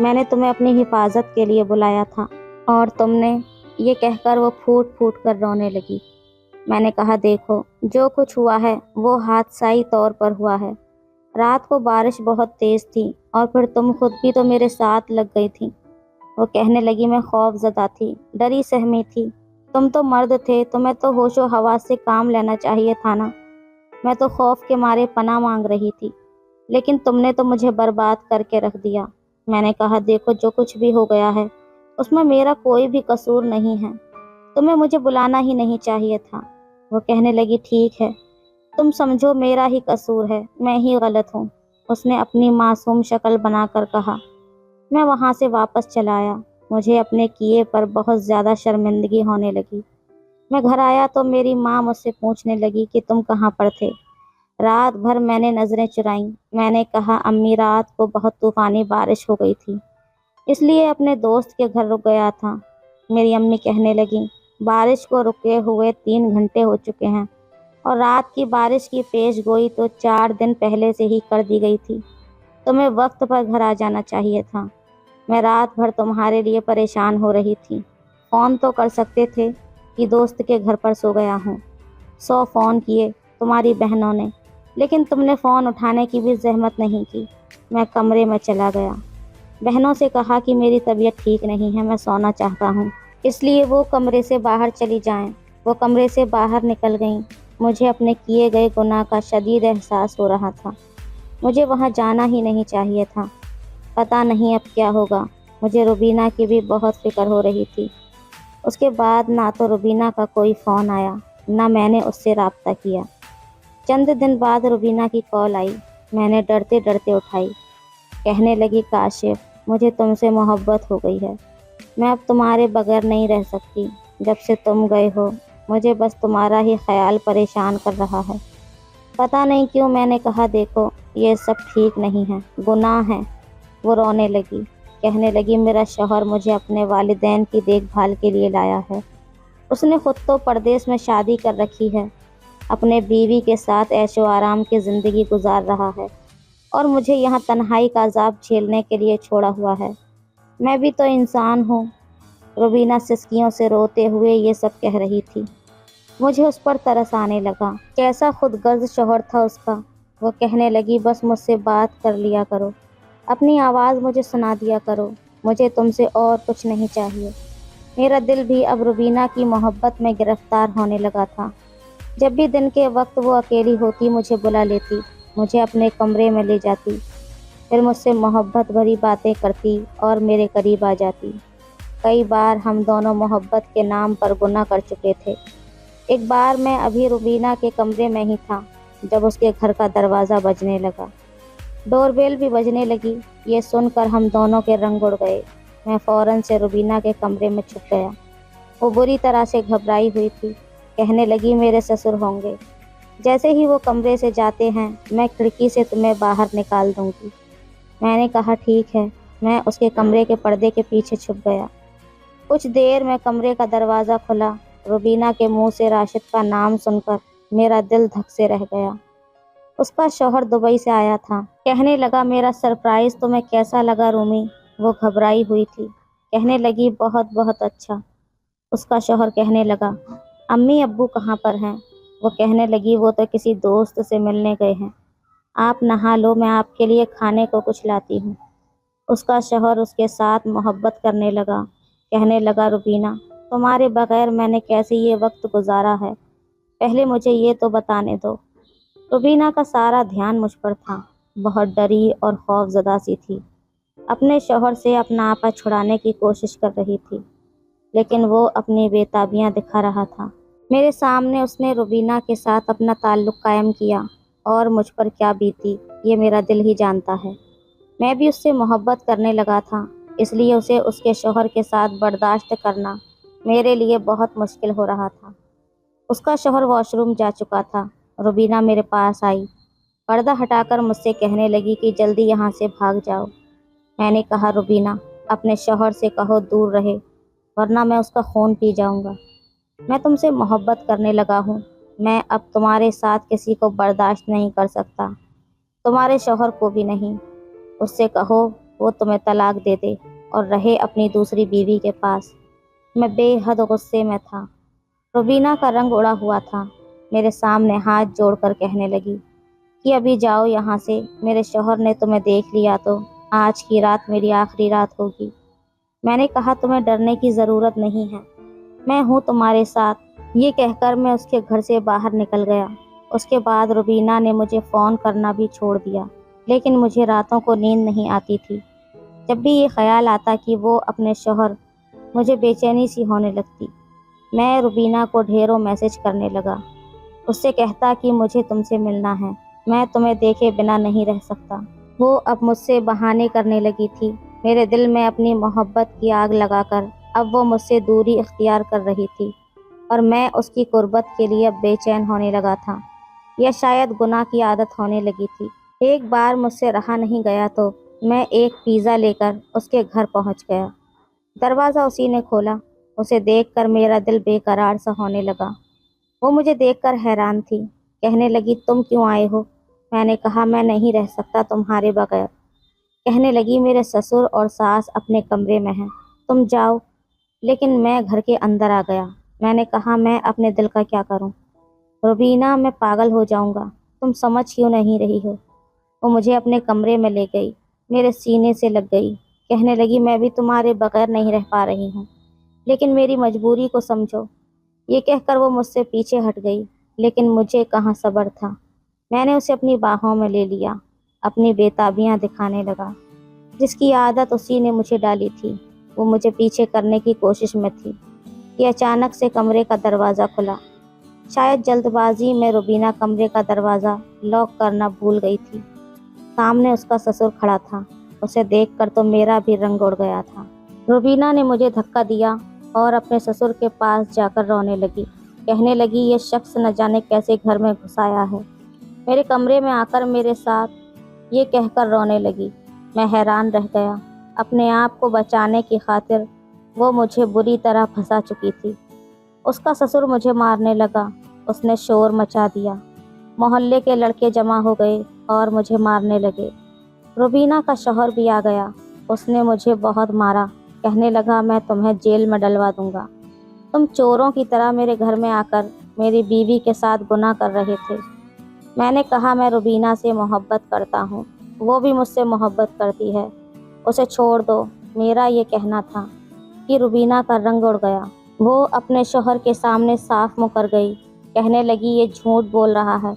S1: मैंने तुम्हें अपनी हिफाजत के लिए बुलाया था और तुमने, ये कहकर वो फूट फूट कर रोने लगी। मैंने कहा देखो, जो कुछ हुआ है वो हादसाई तौर पर हुआ है। रात को बारिश बहुत तेज़ थी और फिर तुम खुद भी तो मेरे साथ लग गई थी। वो कहने लगी मैं खौफज़दा थी, डरी सहमी थी। तुम तो मर्द थे, तुम्हें तो होशो हवास से काम लेना चाहिए था ना। मैं तो खौफ के मारे पनाह मांग रही थी, लेकिन तुमने तो मुझे बर्बाद करके रख दिया। मैंने कहा देखो, जो कुछ भी हो गया है उसमें मेरा कोई भी कसूर नहीं है। तुम्हें मुझे बुलाना ही नहीं चाहिए था। वो कहने लगी, ठीक है, तुम समझो मेरा ही कसूर है, मैं ही गलत हूँ। उसने अपनी मासूम शक्ल बनाकर कहा। मैं वहाँ से वापस चला आया। मुझे अपने किए पर बहुत ज़्यादा शर्मिंदगी होने लगी। मैं घर आया तो मेरी माँ मुझसे पूछने लगी कि तुम कहाँ पर थे। रात भर मैंने नज़रें चुराईं। मैंने कहा, अम्मी, रात को बहुत तूफ़ानी बारिश हो गई थी, इसलिए अपने दोस्त के घर रुक गया था। मेरी अम्मी कहने लगी, बारिश को रुके हुए 3 घंटे हो चुके हैं और रात की बारिश की पेश गोई तो 4 दिन पहले से ही कर दी गई थी। तुम्हें वक्त पर घर आ जाना चाहिए था। मैं रात भर तुम्हारे लिए परेशान हो रही थी। फ़ोन तो कर सकते थे कि दोस्त के घर पर सो गया हूँ। 100 फ़ोन किए तुम्हारी बहनों ने, लेकिन तुमने फ़ोन उठाने की भी जहमत नहीं की। मैं कमरे में चला गया। बहनों से कहा कि मेरी तबीयत ठीक नहीं है, मैं सोना चाहता हूँ, इसलिए वो कमरे से बाहर चली जाएं। वो कमरे से बाहर निकल गईं। मुझे अपने किए गए गुनाह का शदीद एहसास हो रहा था। मुझे वहाँ जाना ही नहीं चाहिए था। पता नहीं अब क्या होगा। मुझे रुबीना की भी बहुत फ़िक्र हो रही थी। उसके बाद ना तो रुबीना का कोई फ़ोन आया, ना मैंने उससे रब्ता किया। चंद दिन बाद रुबीना की कॉल आई। मैंने डरते डरते उठाई। कहने लगी, काशिफ, मुझे तुमसे मोहब्बत हो गई है। मैं अब तुम्हारे बगैर नहीं रह सकती। जब से तुम गए हो मुझे बस तुम्हारा ही ख्याल परेशान कर रहा है। पता नहीं क्यों मैंने कहा, देखो ये सब ठीक नहीं है, गुनाह है। वो रोने लगी। कहने लगी, मेरा शौहर मुझे अपने वालिदैन की देखभाल के लिए लाया है। उसने खुद तो परदेश में शादी कर रखी है, अपने बीवी के साथ ऐशो आराम की ज़िंदगी गुजार रहा है और मुझे यहाँ तन्हाई का अजाब झेलने के लिए छोड़ा हुआ है। मैं भी तो इंसान हूँ। रुबीना सिसकियों से रोते हुए ये सब कह रही थी। मुझे उस पर तरस आने लगा। कैसा खुदगर्ज शौहर था उसका। वो कहने लगी, बस मुझसे बात कर लिया करो, अपनी आवाज़ मुझे सुना दिया करो, मुझे तुमसे और कुछ नहीं चाहिए। मेरा दिल भी अब रुबीना की मोहब्बत में गिरफ्तार होने लगा था। जब भी दिन के वक्त वो अकेली होती मुझे बुला लेती, मुझे अपने कमरे में ले जाती, फिर मुझसे मोहब्बत भरी बातें करती और मेरे करीब आ जाती। कई बार हम दोनों मोहब्बत के नाम पर गुनाह कर चुके थे। एक बार मैं अभी रुबीना के कमरे में ही था जब उसके घर का दरवाज़ा बजने लगा। डोरबेल भी बजने लगी। ये सुनकर हम दोनों के रंग उड़ गए। मैं फ़ौरन से रुबीना के कमरे में छुप गया। वो बुरी तरह से घबराई हुई थी। कहने लगी, मेरे ससुर होंगे। जैसे ही वो कमरे से जाते हैं मैं खिड़की से तुम्हें बाहर निकाल दूंगी। मैंने कहा, ठीक है। मैं उसके कमरे के पर्दे के पीछे छुप गया। कुछ देर में कमरे का दरवाज़ा खुला। रुबीना के मुंह से राशिद का नाम सुनकर मेरा दिल धक से रह गया। उसका शौहर दुबई से आया था। कहने लगा, मेरा सरप्राइज़ तुम्हें कैसा लगा रूमी? वो घबराई हुई थी। कहने लगी, बहुत बहुत अच्छा। उसका शौहर कहने लगा, अम्मी अब्बू कहाँ पर हैं? वो कहने लगी, वो तो किसी दोस्त से मिलने गए हैं। आप नहा लो, मैं आपके लिए खाने को कुछ लाती हूँ। उसका शौहर उसके साथ मोहब्बत करने लगा। कहने लगा, रुबीना, तुम्हारे बगैर मैंने कैसे ये वक्त गुजारा है, पहले मुझे ये तो बताने दो। रुबीना का सारा ध्यान मुझ पर था। बहुत डरी और खौफजदा सी थी। अपने शौहर से अपना आपा छुड़ाने की कोशिश कर रही थी, लेकिन वो अपनी बेताबियां दिखा रहा था। मेरे सामने उसने रुबीना के साथ अपना ताल्लुक़ कायम किया और मुझ पर क्या बीती ये मेरा दिल ही जानता है। मैं भी उससे मोहब्बत करने लगा था, इसलिए उसे उसके शौहर के साथ बर्दाश्त करना मेरे लिए बहुत मुश्किल हो रहा था। उसका शौहर वॉशरूम जा चुका था। रुबीना मेरे पास आई। पर्दा हटाकर मुझसे कहने लगी कि जल्दी यहाँ से भाग जाओ। मैंने कहा, रुबीना, अपने शौहर से कहो दूर रहे, वरना मैं उसका खून पी जाऊँगा। मैं तुमसे मोहब्बत करने लगा हूँ। मैं अब तुम्हारे साथ किसी को बर्दाश्त नहीं कर सकता, तुम्हारे शौहर को भी नहीं। उससे कहो वो तुम्हें तलाक दे दे और रहे अपनी दूसरी बीवी के पास। मैं बेहद गुस्से में था। रुबीना का रंग उड़ा हुआ था। मेरे सामने हाथ जोड़कर कहने लगी कि अभी जाओ यहाँ से। मेरे शौहर ने तुम्हें देख लिया तो आज की रात मेरी आखिरी रात होगी। मैंने कहा, तुम्हें डरने की ज़रूरत नहीं है, मैं हूँ तुम्हारे साथ। ये कहकर मैं उसके घर से बाहर निकल गया। उसके बाद रुबीना ने मुझे फ़ोन करना भी छोड़ दिया, लेकिन मुझे रातों को नींद नहीं आती थी। जब भी ये ख्याल आता कि वो अपने शौहर मुझे बेचैनी सी होने लगती। मैं रुबीना को ढेरों मैसेज करने लगा। उससे कहता कि मुझे तुमसे मिलना है, मैं तुम्हें देखे बिना नहीं रह सकता। वो अब मुझसे बहाने करने लगी थी। मेरे दिल में अपनी मोहब्बत की आग लगाकर अब वो मुझसे दूरी इख्तियार कर रही थी और मैं उसकी कुर्बत के लिए अब बेचैन होने लगा था। यह शायद गुनाह की आदत होने लगी थी। एक बार मुझसे रहा नहीं गया तो मैं एक पिज़्ज़ा लेकर उसके घर पहुंच गया। दरवाज़ा उसी ने खोला। उसे देखकर मेरा दिल बेकरार सा होने लगा। वो मुझे देखकर हैरान थी। कहने लगी, तुम क्यों आए हो? मैंने कहा, मैं नहीं रह सकता तुम्हारे बगैर। कहने लगी, मेरे ससुर और सास अपने कमरे में हैं, तुम जाओ। लेकिन मैं घर के अंदर आ गया। मैंने कहा, मैं अपने दिल का क्या करूं? रुबीना, मैं पागल हो जाऊंगा, तुम समझ क्यों नहीं रही हो? वो मुझे अपने कमरे में ले गई, मेरे सीने से लग गई। कहने लगी, मैं भी तुम्हारे बगैर नहीं रह पा रही हूँ, लेकिन मेरी मजबूरी को समझो। ये कहकर वो मुझसे पीछे हट गई, लेकिन मुझे कहाँ सब्र था। मैंने उसे अपनी बाहों में ले लिया, अपनी बेताबियां दिखाने लगा, जिसकी आदत उसी ने मुझे डाली थी। वो मुझे पीछे करने की कोशिश में थी कि अचानक से कमरे का दरवाज़ा खुला। शायद जल्दबाजी में रुबीना कमरे का दरवाज़ा लॉक करना भूल गई थी। सामने उसका ससुर खड़ा था। उसे देखकर तो मेरा भी रंग उड़ गया था। रुबीना ने मुझे धक्का दिया और अपने ससुर के पास जाकर रोने लगी। कहने लगी, ये शख्स न जाने कैसे घर में घुस आया है। मेरे कमरे में आकर मेरे साथ ये कहकर रोने लगी। मैं हैरान रह गया। अपने आप को बचाने की खातिर वो मुझे बुरी तरह फंसा चुकी थी। उसका ससुर मुझे मारने लगा। उसने शोर मचा दिया। मोहल्ले के लड़के जमा हो गए और मुझे मारने लगे। रुबीना का शौहर भी आ गया। उसने मुझे बहुत मारा। कहने लगा, मैं तुम्हें जेल में डलवा दूंगा। तुम चोरों की तरह मेरे घर में आकर मेरी बीवी के साथ गुनाह कर रहे थे। मैंने कहा, मैं रुबीना से मोहब्बत करता हूँ, वो भी मुझसे मोहब्बत करती है, उसे छोड़ दो। मेरा ये कहना था कि रुबीना का रंग उड़ गया। वो अपने शौहर के सामने साफ मुकर गई। कहने लगी, ये झूठ बोल रहा है,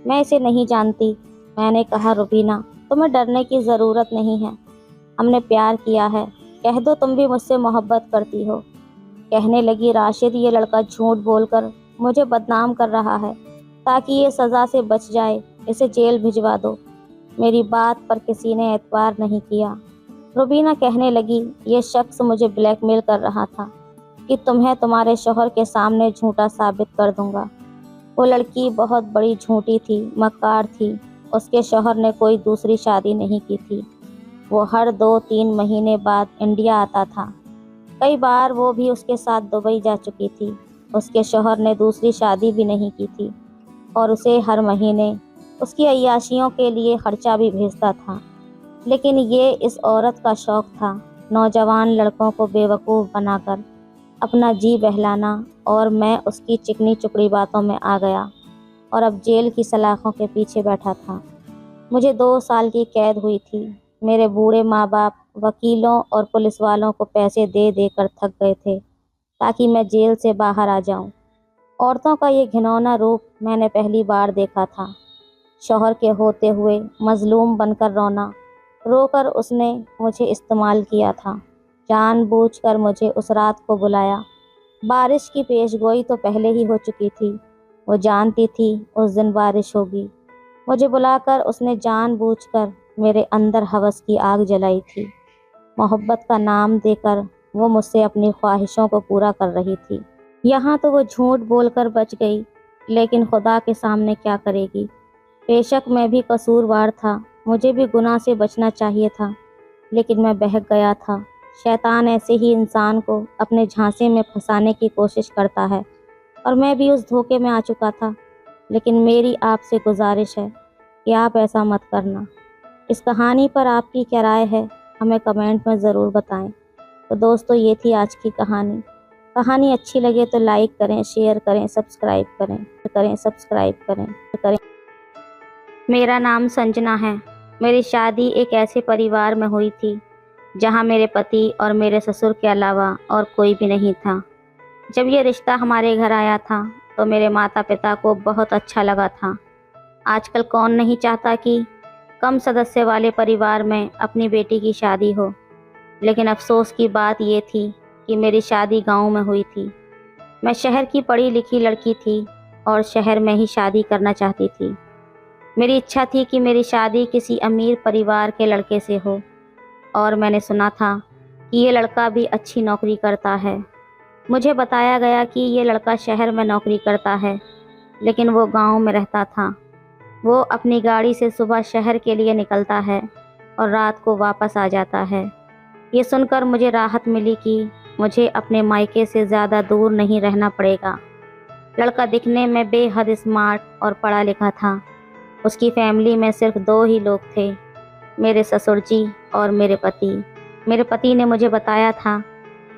S1: मैं इसे नहीं जानती। मैंने कहा, रुबीना, तुम्हें डरने की ज़रूरत नहीं है, हमने प्यार किया है, कह दो तुम भी मुझसे मोहब्बत करती हो। कहने लगी, राशिद, ये लड़का झूठ बोलकर मुझे बदनाम कर रहा है, ताकि ये सज़ा से बच जाए, इसे जेल भिजवा दो। मेरी बात पर किसी ने एतबार नहीं किया। रुबीना कहने लगी, ये शख्स मुझे ब्लैकमेल कर रहा था कि तुम्हें तुम्हारे शौहर के सामने झूठा साबित कर दूंगा। वो लड़की बहुत बड़ी झूठी थी, मक्कार थी। उसके शौहर ने कोई दूसरी शादी नहीं की थी। वो हर 2-3 महीने बाद इंडिया आता था। कई बार वो भी उसके साथ दुबई जा चुकी थी। उसके शौहर ने दूसरी शादी भी नहीं की थी और उसे हर महीने उसकी अय्याशियों के लिए खर्चा भी भेजता था। लेकिन ये इस औरत का शौक़ था, नौजवान लड़कों को बेवकूफ़ बनाकर अपना जी बहलाना, और मैं उसकी चिकनी चुपड़ी बातों में आ गया और अब जेल की सलाखों के पीछे बैठा था। मुझे 2 साल की कैद हुई थी। मेरे बूढ़े माँ बाप वकीलों और पुलिस वालों को पैसे दे देकर थक गए थे ताकि मैं जेल से बाहर आ जाऊं। औरतों का ये घिनौना रूप मैंने पहली बार देखा था। शौहर के होते हुए मजलूम बनकर रोना। रोकर उसने मुझे इस्तेमाल किया था। जानबूझकर मुझे उस रात को बुलाया। बारिश की पेशगोई तो पहले ही हो चुकी थी। वो जानती थी उस दिन बारिश होगी। मुझे बुलाकर उसने जानबूझकर मेरे अंदर हवस की आग जलाई थी। मोहब्बत का नाम देकर वो मुझसे अपनी ख्वाहिशों को पूरा कर रही थी। यहाँ तो वो झूठ बोलकर बच गई, लेकिन खुदा के सामने क्या करेगी। बेशक मैं भी कसूरवार था, मुझे भी गुनाह से बचना चाहिए था, लेकिन मैं बहक गया था। शैतान ऐसे ही इंसान को अपने झांसे में फंसाने की कोशिश करता है, और मैं भी उस धोखे में आ चुका था। लेकिन मेरी आपसे गुजारिश है कि आप ऐसा मत करना। इस कहानी पर आपकी क्या राय है, हमें कमेंट में ज़रूर बताएं। तो दोस्तों, ये थी आज की कहानी। कहानी अच्छी लगे तो लाइक करें, शेयर करें, सब्सक्राइब करें। मेरा नाम संजना है। मेरी शादी एक ऐसे परिवार में हुई थी जहां मेरे पति और मेरे ससुर के अलावा और कोई भी नहीं था। जब ये रिश्ता हमारे घर आया था तो मेरे माता पिता को बहुत अच्छा लगा था। आजकल कौन नहीं चाहता कि कम सदस्य वाले परिवार में अपनी बेटी की शादी हो। लेकिन अफसोस की बात ये थी कि मेरी शादी गांव में हुई थी। मैं शहर की पढ़ी लिखी लड़की थी और शहर में ही शादी करना चाहती थी। मेरी इच्छा थी कि मेरी शादी किसी अमीर परिवार के लड़के से हो और मैंने सुना था कि ये लड़का भी अच्छी नौकरी करता है। मुझे बताया गया कि ये लड़का शहर में नौकरी करता है, लेकिन वो गांव में रहता था। वो अपनी गाड़ी से सुबह शहर के लिए निकलता है और रात को वापस आ जाता है। ये सुनकर मुझे राहत मिली कि मुझे अपने मायके से ज़्यादा दूर नहीं रहना पड़ेगा। लड़का दिखने में बेहद स्मार्ट और पढ़ा लिखा था। उसकी फैमिली में सिर्फ 2 ही लोग थे, मेरे ससुर जी और मेरे पति। मेरे पति ने मुझे बताया था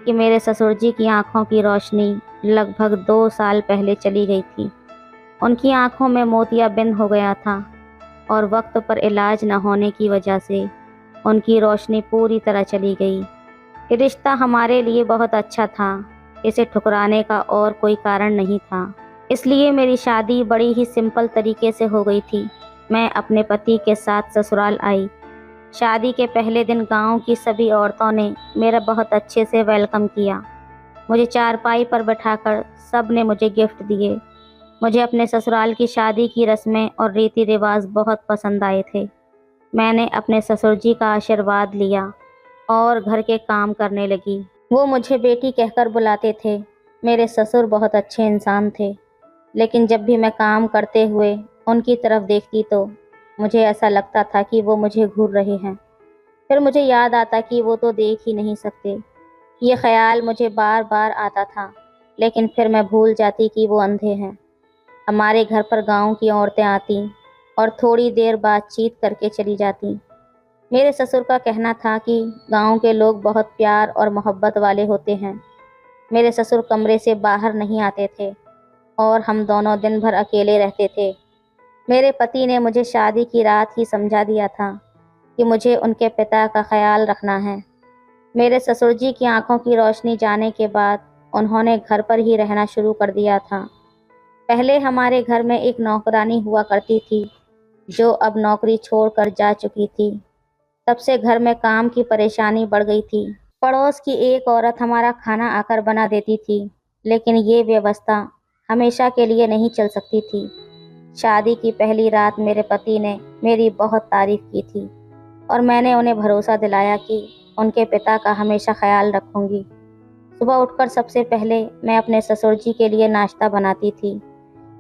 S1: कि मेरे ससुर जी की आंखों की रोशनी लगभग 2 साल पहले चली गई थी। उनकी आंखों में मोतियाबिंद हो गया था और वक्त पर इलाज न होने की वजह से उनकी रोशनी पूरी तरह चली गई। ये रिश्ता हमारे लिए बहुत अच्छा था, इसे ठुकराने का और कोई कारण नहीं था। इसलिए मेरी शादी बड़ी ही सिंपल तरीके से हो गई थी। मैं अपने पति के साथ ससुराल आई। शादी के पहले दिन गांव की सभी औरतों ने मेरा बहुत अच्छे से वेलकम किया। मुझे चारपाई पर बैठाकर सब ने मुझे गिफ्ट दिए। मुझे अपने ससुराल की शादी की रस्में और रीति रिवाज बहुत पसंद आए थे। मैंने अपने ससुर जी का आशीर्वाद लिया और घर के काम करने लगी। वो मुझे बेटी कहकर बुलाते थे। मेरे ससुर बहुत अच्छे इंसान थे, लेकिन जब भी मैं काम करते हुए उनकी तरफ देखती तो मुझे ऐसा लगता था कि वो मुझे घूर रहे हैं। फिर मुझे याद आता कि वो तो देख ही नहीं सकते। ये ख्याल मुझे बार बार आता था, लेकिन फिर मैं भूल जाती कि वो अंधे हैं। हमारे घर पर गांव की औरतें आती और थोड़ी देर बातचीत करके चली जाती। मेरे ससुर का कहना था कि गांव के लोग बहुत प्यार और मोहब्बत वाले होते हैं। मेरे ससुर कमरे से बाहर नहीं आते थे और हम दोनों दिन भर अकेले रहते थे। मेरे पति ने मुझे शादी की रात ही समझा दिया था कि मुझे उनके पिता का ख्याल रखना है। मेरे ससुर जी की आंखों की रोशनी जाने के बाद उन्होंने घर पर ही रहना शुरू कर दिया था। पहले हमारे घर में एक नौकरानी हुआ करती थी, जो अब नौकरी छोड़कर जा चुकी थी। तब से घर में काम की परेशानी बढ़ गई थी। पड़ोस की एक औरत हमारा खाना आकर बना देती थी, लेकिन ये व्यवस्था हमेशा के लिए नहीं चल सकती थी। शादी की पहली रात मेरे पति ने मेरी बहुत तारीफ की थी और मैंने उन्हें भरोसा दिलाया कि उनके पिता का हमेशा ख्याल रखूंगी। सुबह उठकर सबसे पहले मैं अपने ससुर जी के लिए नाश्ता बनाती थी।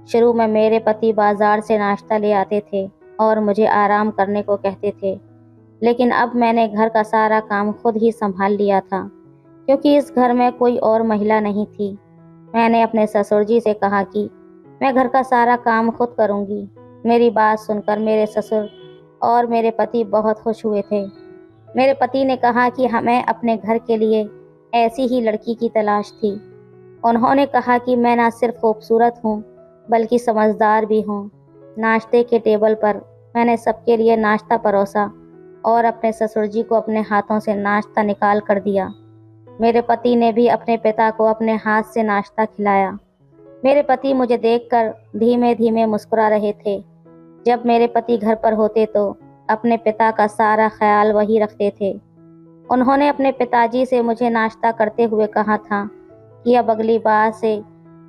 S1: शुरू में मेरे पति बाजार से नाश्ता ले आते थे और मुझे आराम करने को कहते थे, लेकिन अब मैंने घर का सारा काम खुद ही संभाल लिया था, क्योंकि इस घर में कोई और महिला नहीं थी। मैंने अपने ससुर जी से कहा कि मैं घर का सारा काम खुद करूंगी। मेरी बात सुनकर मेरे ससुर और मेरे पति बहुत खुश हुए थे। मेरे पति ने कहा कि हमें अपने घर के लिए ऐसी ही लड़की की तलाश थी। उन्होंने कहा कि मैं ना सिर्फ खूबसूरत हूँ, बल्कि समझदार भी हूँ। नाश्ते के टेबल पर मैंने सबके लिए नाश्ता परोसा और अपने ससुर जी को अपने हाथों से नाश्ता निकाल कर दिया। मेरे पति ने भी अपने पिता को अपने हाथ से नाश्ता खिलाया। मेरे पति मुझे देखकर धीमे धीमे मुस्कुरा रहे थे। जब मेरे पति घर पर होते तो अपने पिता का सारा ख्याल वही रखते थे। उन्होंने अपने पिताजी से मुझे नाश्ता करते हुए कहा था कि अब अगली बार से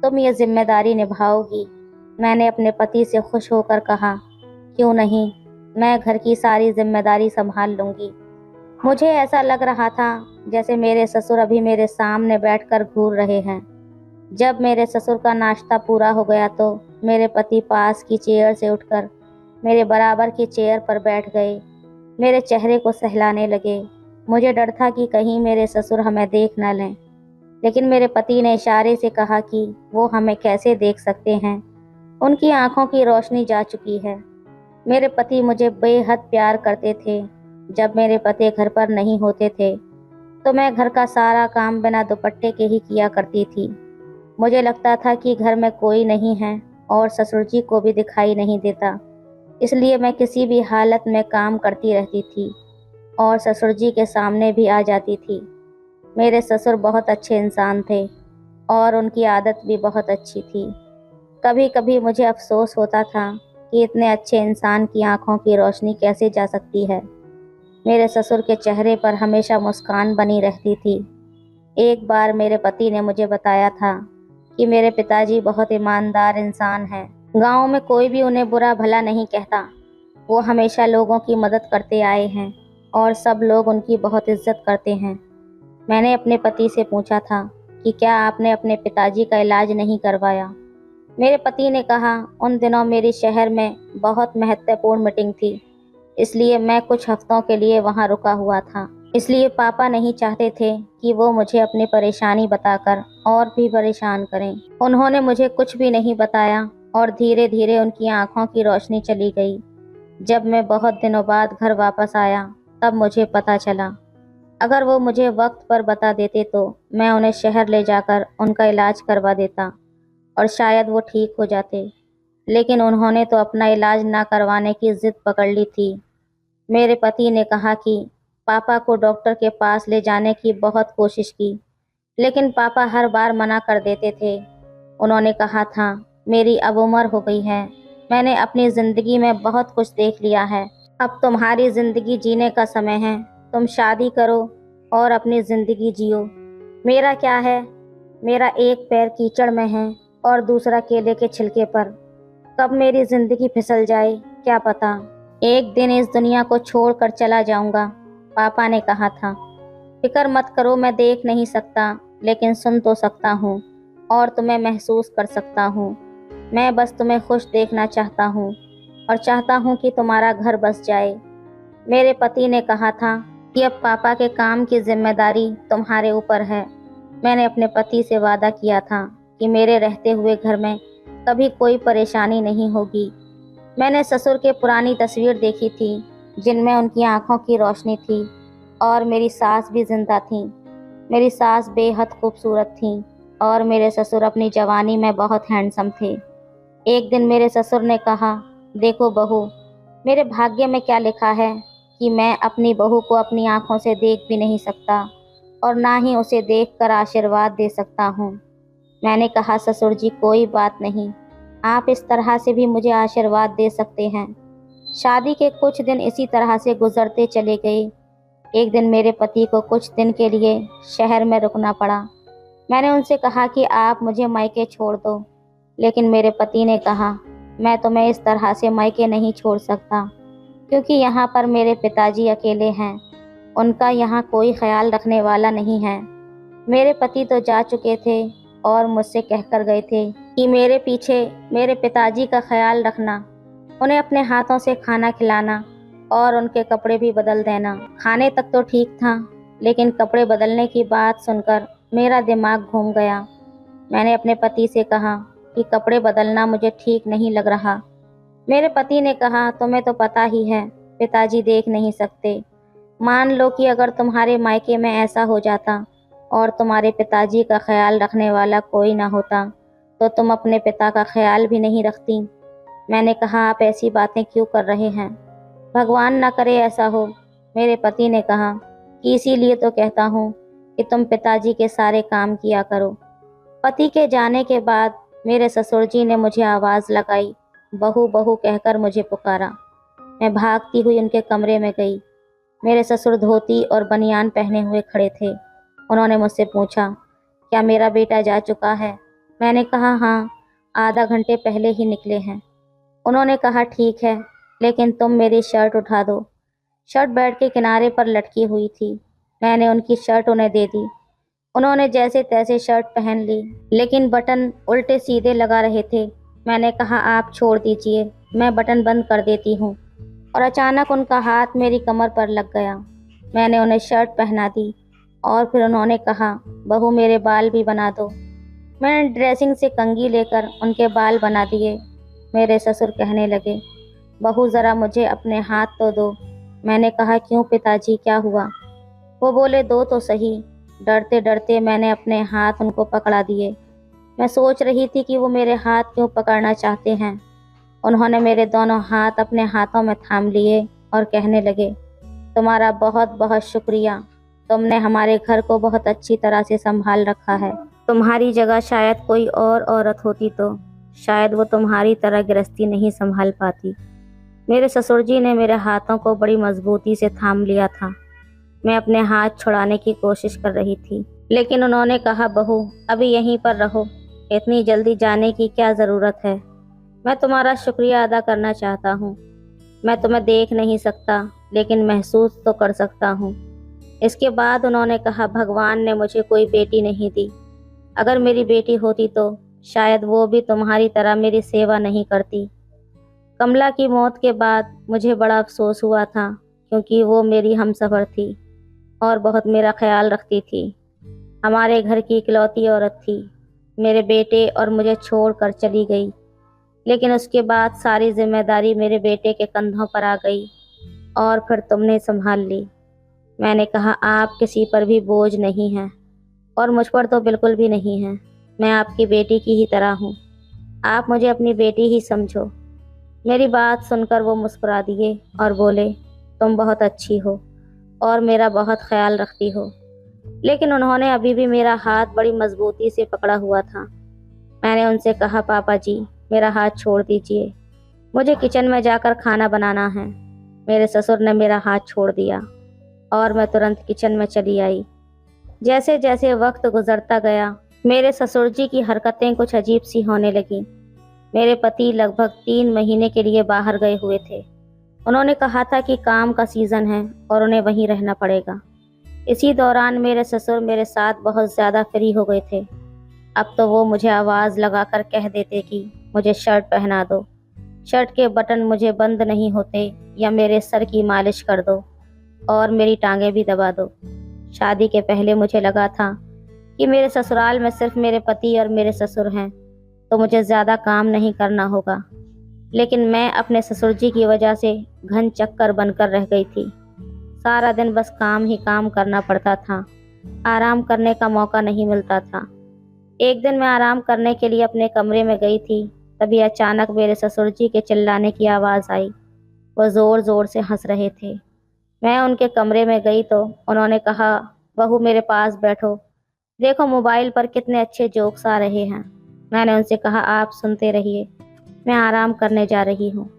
S1: तुम ये जिम्मेदारी निभाओगी। मैंने अपने पति से खुश होकर कहा, क्यों नहीं, मैं घर की सारी जिम्मेदारी संभाल लूंगी। मुझे ऐसा लग रहा था जैसे मेरे ससुर अभी मेरे सामने बैठकर घूर रहे हैं। जब मेरे ससुर का नाश्ता पूरा हो गया तो मेरे पति पास की चेयर से उठकर मेरे बराबर की चेयर पर बैठ गए। मेरे चेहरे को सहलाने लगे। मुझे डर था कि कहीं मेरे ससुर हमें देख न लें, लेकिन मेरे पति ने इशारे से कहा कि वो हमें कैसे देख सकते हैं, उनकी आंखों की रोशनी जा चुकी है। मेरे पति मुझे बेहद प्यार करते थे। जब मेरे पति घर पर नहीं होते थे तो मैं घर का सारा काम बिना दुपट्टे के ही किया करती थी। मुझे लगता था कि घर में कोई नहीं है और ससुर जी को भी दिखाई नहीं देता, इसलिए मैं किसी भी हालत में काम करती रहती थी और ससुर जी के सामने भी आ जाती थी। मेरे ससुर बहुत अच्छे इंसान थे और उनकी आदत भी बहुत अच्छी थी। कभी कभी मुझे अफसोस होता था कि इतने अच्छे इंसान की आंखों की रोशनी कैसे जा सकती है। मेरे ससुर के चेहरे पर हमेशा मुस्कान बनी रहती थी। एक बार मेरे पति ने मुझे बताया था कि मेरे पिताजी बहुत ईमानदार इंसान हैं। गांव में कोई भी उन्हें बुरा भला नहीं कहता। वो हमेशा लोगों की मदद करते आए हैं और सब लोग उनकी बहुत इज्जत करते हैं। मैंने अपने पति से पूछा था कि क्या आपने अपने पिताजी का इलाज नहीं करवाया। मेरे पति ने कहा, उन दिनों मेरी शहर में बहुत महत्वपूर्ण मीटिंग थी, इसलिए मैं कुछ हफ्तों के लिए वहां रुका हुआ था। इसलिए पापा नहीं चाहते थे कि वो मुझे अपनी परेशानी बताकर और भी परेशान करें। उन्होंने मुझे कुछ भी नहीं बताया और धीरे धीरे उनकी आंखों की रोशनी चली गई। जब मैं बहुत दिनों बाद घर वापस आया तब मुझे पता चला, अगर वो मुझे वक्त पर बता देते तो मैं उन्हें शहर ले जाकर उनका इलाज करवा देता और शायद वो ठीक हो जाते। लेकिन उन्होंने तो अपना इलाज ना करवाने की जिद पकड़ ली थी। मेरे पति ने कहा कि पापा को डॉक्टर के पास ले जाने की बहुत कोशिश की, लेकिन पापा हर बार मना कर देते थे। उन्होंने कहा था, मेरी अब उम्र हो गई है, मैंने अपनी ज़िंदगी में बहुत कुछ देख लिया है, अब तुम्हारी ज़िंदगी जीने का समय है, तुम शादी करो और अपनी ज़िंदगी जियो। मेरा क्या है, मेरा एक पैर कीचड़ में है और दूसरा केले के छिलके पर। कब मेरी ज़िंदगी फिसल जाए क्या पता। एक दिन इस दुनिया को छोड़कर चला जाऊंगा, पापा ने कहा था। फिक्र मत करो, मैं देख नहीं सकता लेकिन सुन तो सकता हूँ और तुम्हें महसूस कर सकता हूँ। मैं बस तुम्हें खुश देखना चाहता हूँ और चाहता हूँ कि तुम्हारा घर बस जाए। मेरे पति ने कहा था कि अब पापा के काम की जिम्मेदारी तुम्हारे ऊपर है। मैंने अपने पति से वादा किया था कि मेरे रहते हुए घर में कभी कोई परेशानी नहीं होगी। मैंने ससुर के पुरानी तस्वीर देखी थी जिनमें उनकी आंखों की रोशनी थी और मेरी सास भी जिंदा थी। मेरी सास बेहद खूबसूरत थी और मेरे ससुर अपनी जवानी में बहुत हैंडसम थे। एक दिन मेरे ससुर ने कहा, देखो बहू, मेरे भाग्य में क्या लिखा है कि मैं अपनी बहू को अपनी आंखों से देख भी नहीं सकता और ना ही उसे देखकर आशीर्वाद दे सकता हूँ। मैंने कहा, ससुर जी कोई बात नहीं, आप इस तरह से भी मुझे आशीर्वाद दे सकते हैं। शादी के कुछ दिन इसी तरह से गुजरते चले गए। एक दिन मेरे पति को कुछ दिन के लिए शहर में रुकना पड़ा। मैंने उनसे कहा कि आप मुझे मायके छोड़ दो, लेकिन मेरे पति ने कहा, मैं तुम्हें इस तरह से मायके नहीं छोड़ सकता, क्योंकि यहाँ पर मेरे पिताजी अकेले हैं, उनका यहाँ कोई ख्याल रखने वाला नहीं है। मेरे पति तो जा चुके थे और मुझसे कहकर गए थे कि मेरे पीछे मेरे पिताजी का ख्याल रखना, उन्हें अपने हाथों से खाना खिलाना और उनके कपड़े भी बदल देना। खाने तक तो ठीक था, लेकिन कपड़े बदलने की बात सुनकर मेरा दिमाग घूम गया। मैंने अपने पति से कहा कि कपड़े बदलना मुझे ठीक नहीं लग रहा। मेरे पति ने कहा, तुम्हें तो पता ही है, पिताजी देख नहीं सकते। मान लो कि अगर तुम्हारे मायके में ऐसा हो जाता और तुम्हारे पिताजी का ख्याल रखने वाला कोई ना होता, तो तुम अपने पिता का ख्याल भी नहीं रखती। मैंने कहा, आप ऐसी बातें क्यों कर रहे हैं, भगवान ना करे ऐसा हो। मेरे पति ने कहा कि इसीलिए तो कहता हूँ कि तुम पिताजी के सारे काम किया करो। पति के जाने के बाद मेरे ससुर जी ने मुझे आवाज़ लगाई, बहू बहू कहकर मुझे पुकारा। मैं भागती हुई उनके कमरे में गई। मेरे ससुर धोती और बनियान पहने हुए खड़े थे। उन्होंने मुझसे पूछा, क्या मेरा बेटा जा चुका है? मैंने कहा, हाँ, आधा घंटे पहले ही निकले हैं। उन्होंने कहा, ठीक है, लेकिन तुम मेरी शर्ट उठा दो। शर्ट बेड के किनारे पर लटकी हुई थी। मैंने उनकी शर्ट उन्हें दे दी। उन्होंने जैसे तैसे शर्ट पहन ली, लेकिन बटन उल्टे सीधे लगा रहे थे। मैंने कहा, आप छोड़ दीजिए, मैं बटन बंद कर देती हूँ। और अचानक उनका हाथ मेरी कमर पर लग गया। मैंने उन्हें शर्ट पहना दी और फिर उन्होंने कहा, बहू मेरे बाल भी बना दो। मैंने ड्रेसिंग से कंघी लेकर उनके बाल बना दिए। मेरे ससुर कहने लगे, बहू ज़रा मुझे अपने हाथ तो दो। मैंने कहा, क्यों पिताजी, क्या हुआ? वो बोले, दो तो सही। डरते डरते मैंने अपने हाथ उनको पकड़ा दिए। मैं सोच रही थी कि वो मेरे हाथ क्यों पकड़ना चाहते हैं। उन्होंने मेरे दोनों हाथ अपने हाथों में थाम लिए और कहने लगे, तुम्हारा बहुत बहुत शुक्रिया, तुमने हमारे घर को बहुत अच्छी तरह से संभाल रखा है। तुम्हारी जगह शायद कोई और औरत होती तो शायद वो तुम्हारी तरह गृहस्थी नहीं संभाल पाती। मेरे ससुर जी ने मेरे हाथों को बड़ी मजबूती से थाम लिया था। मैं अपने हाथ छुड़ाने की कोशिश कर रही थी, लेकिन उन्होंने कहा, बहू अभी यहीं पर रहो, इतनी जल्दी जाने की क्या ज़रूरत है। मैं तुम्हारा शुक्रिया अदा करना चाहता हूँ। मैं तुम्हें देख नहीं सकता लेकिन महसूस तो कर सकता हूँ। इसके बाद उन्होंने कहा, भगवान ने मुझे कोई बेटी नहीं दी। अगर मेरी बेटी होती तो शायद वो भी तुम्हारी तरह मेरी सेवा नहीं करती। कमला की मौत के बाद मुझे बड़ा अफसोस हुआ था, क्योंकि वो मेरी हमसफ़र थी और बहुत मेरा ख्याल रखती थी। हमारे घर की इकलौती औरत थी। मेरे बेटे और मुझे छोड़कर चली गई, लेकिन उसके बाद सारी जिम्मेदारी मेरे बेटे के कंधों पर आ गई और फिर तुमने संभाल ली। मैंने कहा, आप किसी पर भी बोझ नहीं हैं और मुझ पर तो बिल्कुल भी नहीं है। मैं आपकी बेटी की ही तरह हूँ। आप मुझे अपनी बेटी ही समझो। मेरी बात सुनकर वो मुस्कुरा दिए और बोले, तुम बहुत अच्छी हो और मेरा बहुत ख्याल रखती हो। लेकिन उन्होंने अभी भी मेरा हाथ बड़ी मजबूती से पकड़ा हुआ था। मैंने उनसे कहा, पापा जी मेरा हाथ छोड़ दीजिए, मुझे किचन में जाकर खाना बनाना है। मेरे ससुर ने मेरा हाथ छोड़ दिया और मैं तुरंत किचन में चली आई। जैसे जैसे वक्त गुजरता गया, मेरे ससुर जी की हरकतें कुछ अजीब सी होने लगीं। मेरे पति लगभग 3 महीने के लिए बाहर गए हुए थे। उन्होंने कहा था कि काम का सीज़न है और उन्हें वहीं रहना पड़ेगा। इसी दौरान मेरे ससुर मेरे साथ बहुत ज़्यादा फ्री हो गए थे। अब तो वो मुझे आवाज़ लगाकर कह देते कि मुझे शर्ट पहना दो, शर्ट के बटन मुझे बंद नहीं होते, या मेरे सर की मालिश कर दो और मेरी टांगें भी दबा दो। शादी के पहले मुझे लगा था कि मेरे ससुराल में सिर्फ मेरे पति और मेरे ससुर हैं, तो मुझे ज़्यादा काम नहीं करना होगा। लेकिन मैं अपने ससुर जी की वजह से घन चक्कर बनकर रह गई थी। सारा दिन बस काम ही काम करना पड़ता था, आराम करने का मौका नहीं मिलता था। एक दिन मैं आराम करने के लिए अपने कमरे में गई थी, तभी अचानक मेरे ससुर जी के चिल्लाने की आवाज़ आई। वो ज़ोर ज़ोर से हंस रहे थे। मैं उनके कमरे में गई तो उन्होंने कहा, बहू मेरे पास बैठो, देखो मोबाइल पर कितने अच्छे जोक्स आ रहे हैं। मैंने उनसे कहा, आप सुनते रहिए, मैं आराम करने जा रही हूँ।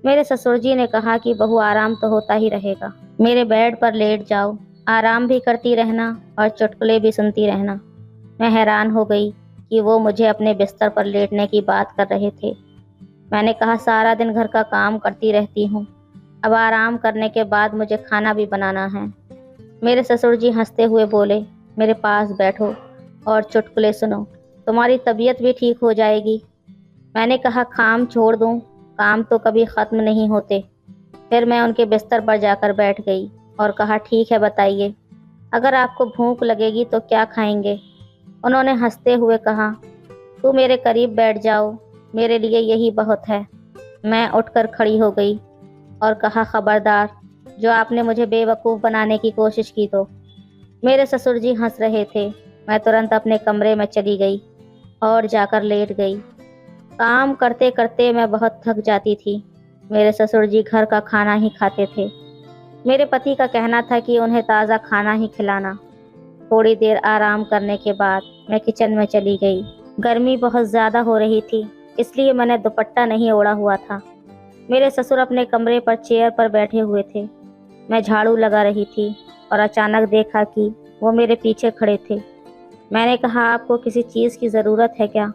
S1: मेरे ससुर जी ने कहा कि बहू आराम तो होता ही रहेगा, मेरे बेड पर लेट जाओ, आराम भी करती रहना और चुटकुले भी सुनती रहना। मैं हैरान हो गई कि वो मुझे अपने बिस्तर पर लेटने की बात कर रहे थे। मैंने कहा, सारा दिन घर का काम करती रहती हूँ, अब आराम करने के बाद मुझे खाना भी बनाना है। मेरे ससुर जी हंसते हुए बोले, मेरे पास बैठो और चुटकुले सुनो, तुम्हारी तबीयत भी ठीक हो जाएगी। मैंने कहा, काम छोड़ दूँ, काम तो कभी ख़त्म नहीं होते। फिर मैं उनके बिस्तर पर जाकर बैठ गई और कहा, ठीक है बताइए, अगर आपको भूख लगेगी तो क्या खाएंगे। उन्होंने हंसते हुए कहा, तू मेरे करीब बैठ जाओ, मेरे लिए यही बहुत है। मैं उठकर खड़ी हो गई और कहा, खबरदार, जो आपने मुझे बेवकूफ़ बनाने की कोशिश की तो। मेरे ससुर जी हंस रहे थे। मैं तुरंत अपने कमरे में चली गई और जाकर लेट गई। काम करते करते मैं बहुत थक जाती थी। मेरे ससुर जी घर का खाना ही खाते थे। मेरे पति का कहना था कि उन्हें ताज़ा खाना ही खिलाना। थोड़ी देर आराम करने के बाद मैं किचन में चली गई। गर्मी बहुत ज़्यादा हो रही थी, इसलिए मैंने दुपट्टा नहीं ओढ़ा हुआ था। मेरे ससुर अपने कमरे पर चेयर पर बैठे हुए थे। मैं झाड़ू लगा रही थी और अचानक देखा कि वो मेरे पीछे खड़े थे। मैंने कहा, आपको किसी चीज़ की ज़रूरत है क्या?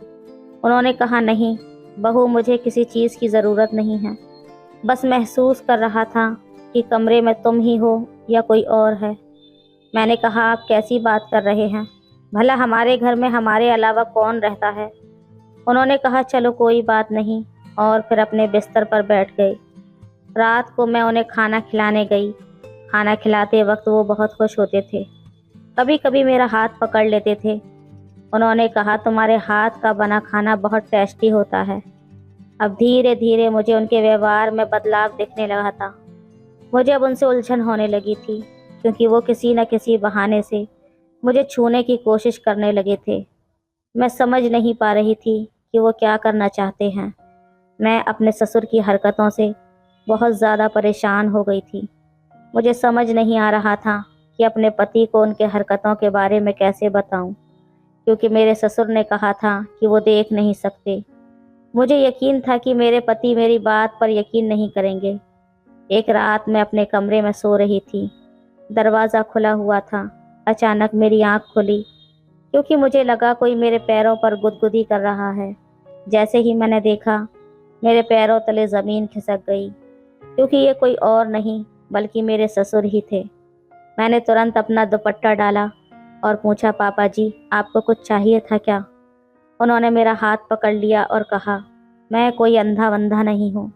S1: उन्होंने कहा, नहीं बहू, मुझे किसी चीज़ की ज़रूरत नहीं है, बस महसूस कर रहा था कि कमरे में तुम ही हो या कोई और है। मैंने कहा, आप कैसी बात कर रहे हैं, भला हमारे घर में हमारे अलावा कौन रहता है? उन्होंने कहा, चलो कोई बात नहीं, और फिर अपने बिस्तर पर बैठ गए। रात को मैं उन्हें खाना खिलाने गई। खाना खिलाते वक्त वो बहुत खुश होते थे। कभी कभी मेरा हाथ पकड़ लेते थे। उन्होंने कहा, तुम्हारे हाथ का बना खाना बहुत टेस्टी होता है। अब धीरे धीरे मुझे उनके व्यवहार में बदलाव दिखने लगा था। मुझे अब उनसे उलझन होने लगी थी, क्योंकि वो किसी न किसी बहाने से मुझे छूने की कोशिश करने लगे थे। मैं समझ नहीं पा रही थी कि वो क्या करना चाहते हैं। मैं अपने ससुर की हरकतों से बहुत ज़्यादा परेशान हो गई थी। मुझे समझ नहीं आ रहा था कि अपने पति को उनके हरकतों के बारे में कैसे बताऊं, क्योंकि मेरे ससुर ने कहा था कि वो देख नहीं सकते। मुझे यकीन था कि मेरे पति मेरी बात पर यकीन नहीं करेंगे। एक रात मैं अपने कमरे में सो रही थी। दरवाज़ा खुला हुआ था अचानक मेरी आंख खुली क्योंकि मुझे लगा कोई मेरे पैरों पर गुदगुदी कर रहा है। जैसे ही मैंने देखा, मेरे पैरों तले ज़मीन खिसक गई क्योंकि ये कोई और नहीं बल्कि मेरे ससुर ही थे। मैंने तुरंत अपना दुपट्टा डाला और पूछा, पापा जी आपको कुछ चाहिए था क्या? उन्होंने मेरा हाथ पकड़ लिया और कहा, मैं कोई अंधा वंधा नहीं हूँ,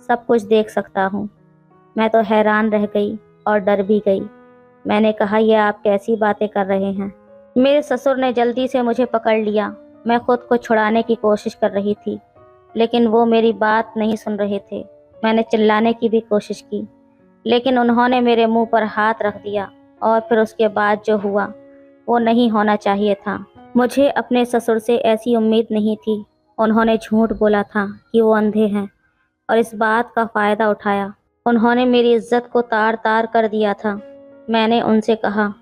S1: सब कुछ देख सकता हूँ। मैं तो हैरान रह गई और डर भी गई। मैंने कहा, यह आप कैसी बातें कर रहे हैं? मेरे ससुर ने जल्दी से मुझे पकड़ लिया। मैं खुद को छुड़ाने की कोशिश कर रही थी, लेकिन वो मेरी बात नहीं सुन रहे थे। मैंने चिल्लाने की भी कोशिश की, लेकिन उन्होंने मेरे मुंह पर हाथ रख दिया और फिर उसके बाद जो हुआ वो नहीं होना चाहिए था। मुझे अपने ससुर से ऐसी उम्मीद नहीं थी। उन्होंने झूठ बोला था कि वो अंधे हैं और इस बात का फ़ायदा उठाया। उन्होंने मेरी इज्जत को तार तार कर दिया था। मैंने उनसे कहा,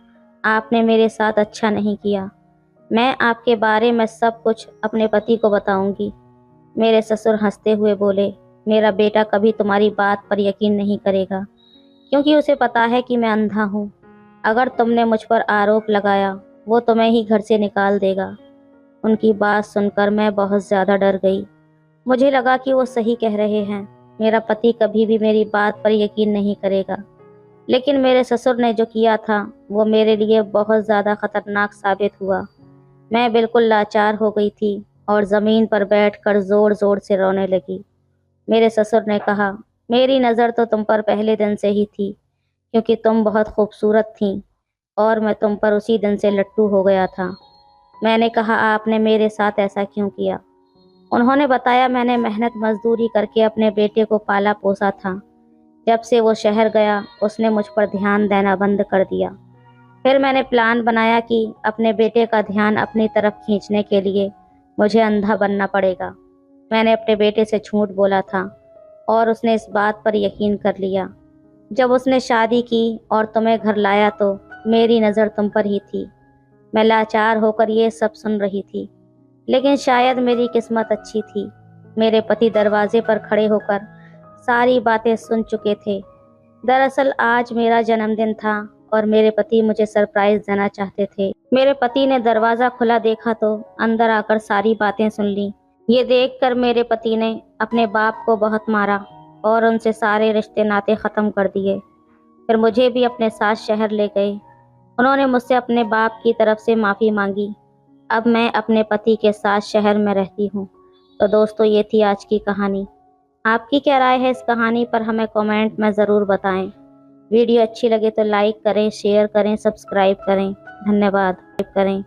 S1: आपने मेरे साथ अच्छा नहीं किया। मैं आपके बारे में सब कुछ अपने पति को बताऊंगी। मेरे ससुर हंसते हुए बोले, मेरा बेटा कभी तुम्हारी बात पर यकीन नहीं करेगा क्योंकि उसे पता है कि मैं अंधा हूँ। अगर तुमने मुझ पर आरोप लगाया, वो तुम्हें ही घर से निकाल देगा। उनकी बात सुनकर मैं बहुत ज़्यादा डर गई। मुझे लगा कि वो सही कह रहे हैं। मेरा पति कभी भी मेरी बात पर यकीन नहीं करेगा, लेकिन मेरे ससुर ने जो किया था वो मेरे लिए बहुत ज़्यादा खतरनाक साबित हुआ। मैं बिल्कुल लाचार हो गई थी और ज़मीन पर बैठकर ज़ोर ज़ोर से रोने लगी। मेरे ससुर ने कहा, मेरी नज़र तो तुम पर पहले दिन से ही थी क्योंकि तुम बहुत खूबसूरत थीं और मैं तुम पर उसी दिन से लट्टू हो गया था। मैंने कहा, आपने मेरे साथ ऐसा क्यों किया? उन्होंने बताया, मैंने मेहनत मजदूरी करके अपने बेटे को पाला पोसा था। जब से वो शहर गया, उसने मुझ पर ध्यान देना बंद कर दिया। फिर मैंने प्लान बनाया कि अपने बेटे का ध्यान अपनी तरफ खींचने के लिए मुझे अंधा बनना पड़ेगा। मैंने अपने बेटे से झूठ बोला था और उसने इस बात पर यकीन कर लिया। जब उसने शादी की और तुम्हें घर लाया तो मेरी नज़र तुम पर ही थी। मैं लाचार होकर ये सब सुन रही थी, लेकिन शायद मेरी किस्मत अच्छी थी। मेरे पति दरवाजे पर खड़े होकर सारी बातें सुन चुके थे। दरअसल आज मेरा जन्मदिन था और मेरे पति मुझे सरप्राइज देना चाहते थे। मेरे पति ने दरवाज़ा खुला देखा तो अंदर आकर सारी बातें सुन ली। ये देखकर मेरे पति ने अपने बाप को बहुत मारा और उनसे सारे रिश्ते नाते ख़त्म कर दिए। फिर मुझे भी अपने साथ शहर ले गए। उन्होंने मुझसे अपने बाप की तरफ से माफ़ी मांगी। अब मैं अपने पति के साथ शहर में रहती हूँ। तो दोस्तों, ये थी आज की कहानी। आपकी क्या राय है इस कहानी पर हमें कमेंट में ज़रूर बताएं। वीडियो अच्छी लगे तो लाइक करें, शेयर करें, सब्सक्राइब करें। धन्यवाद। करें।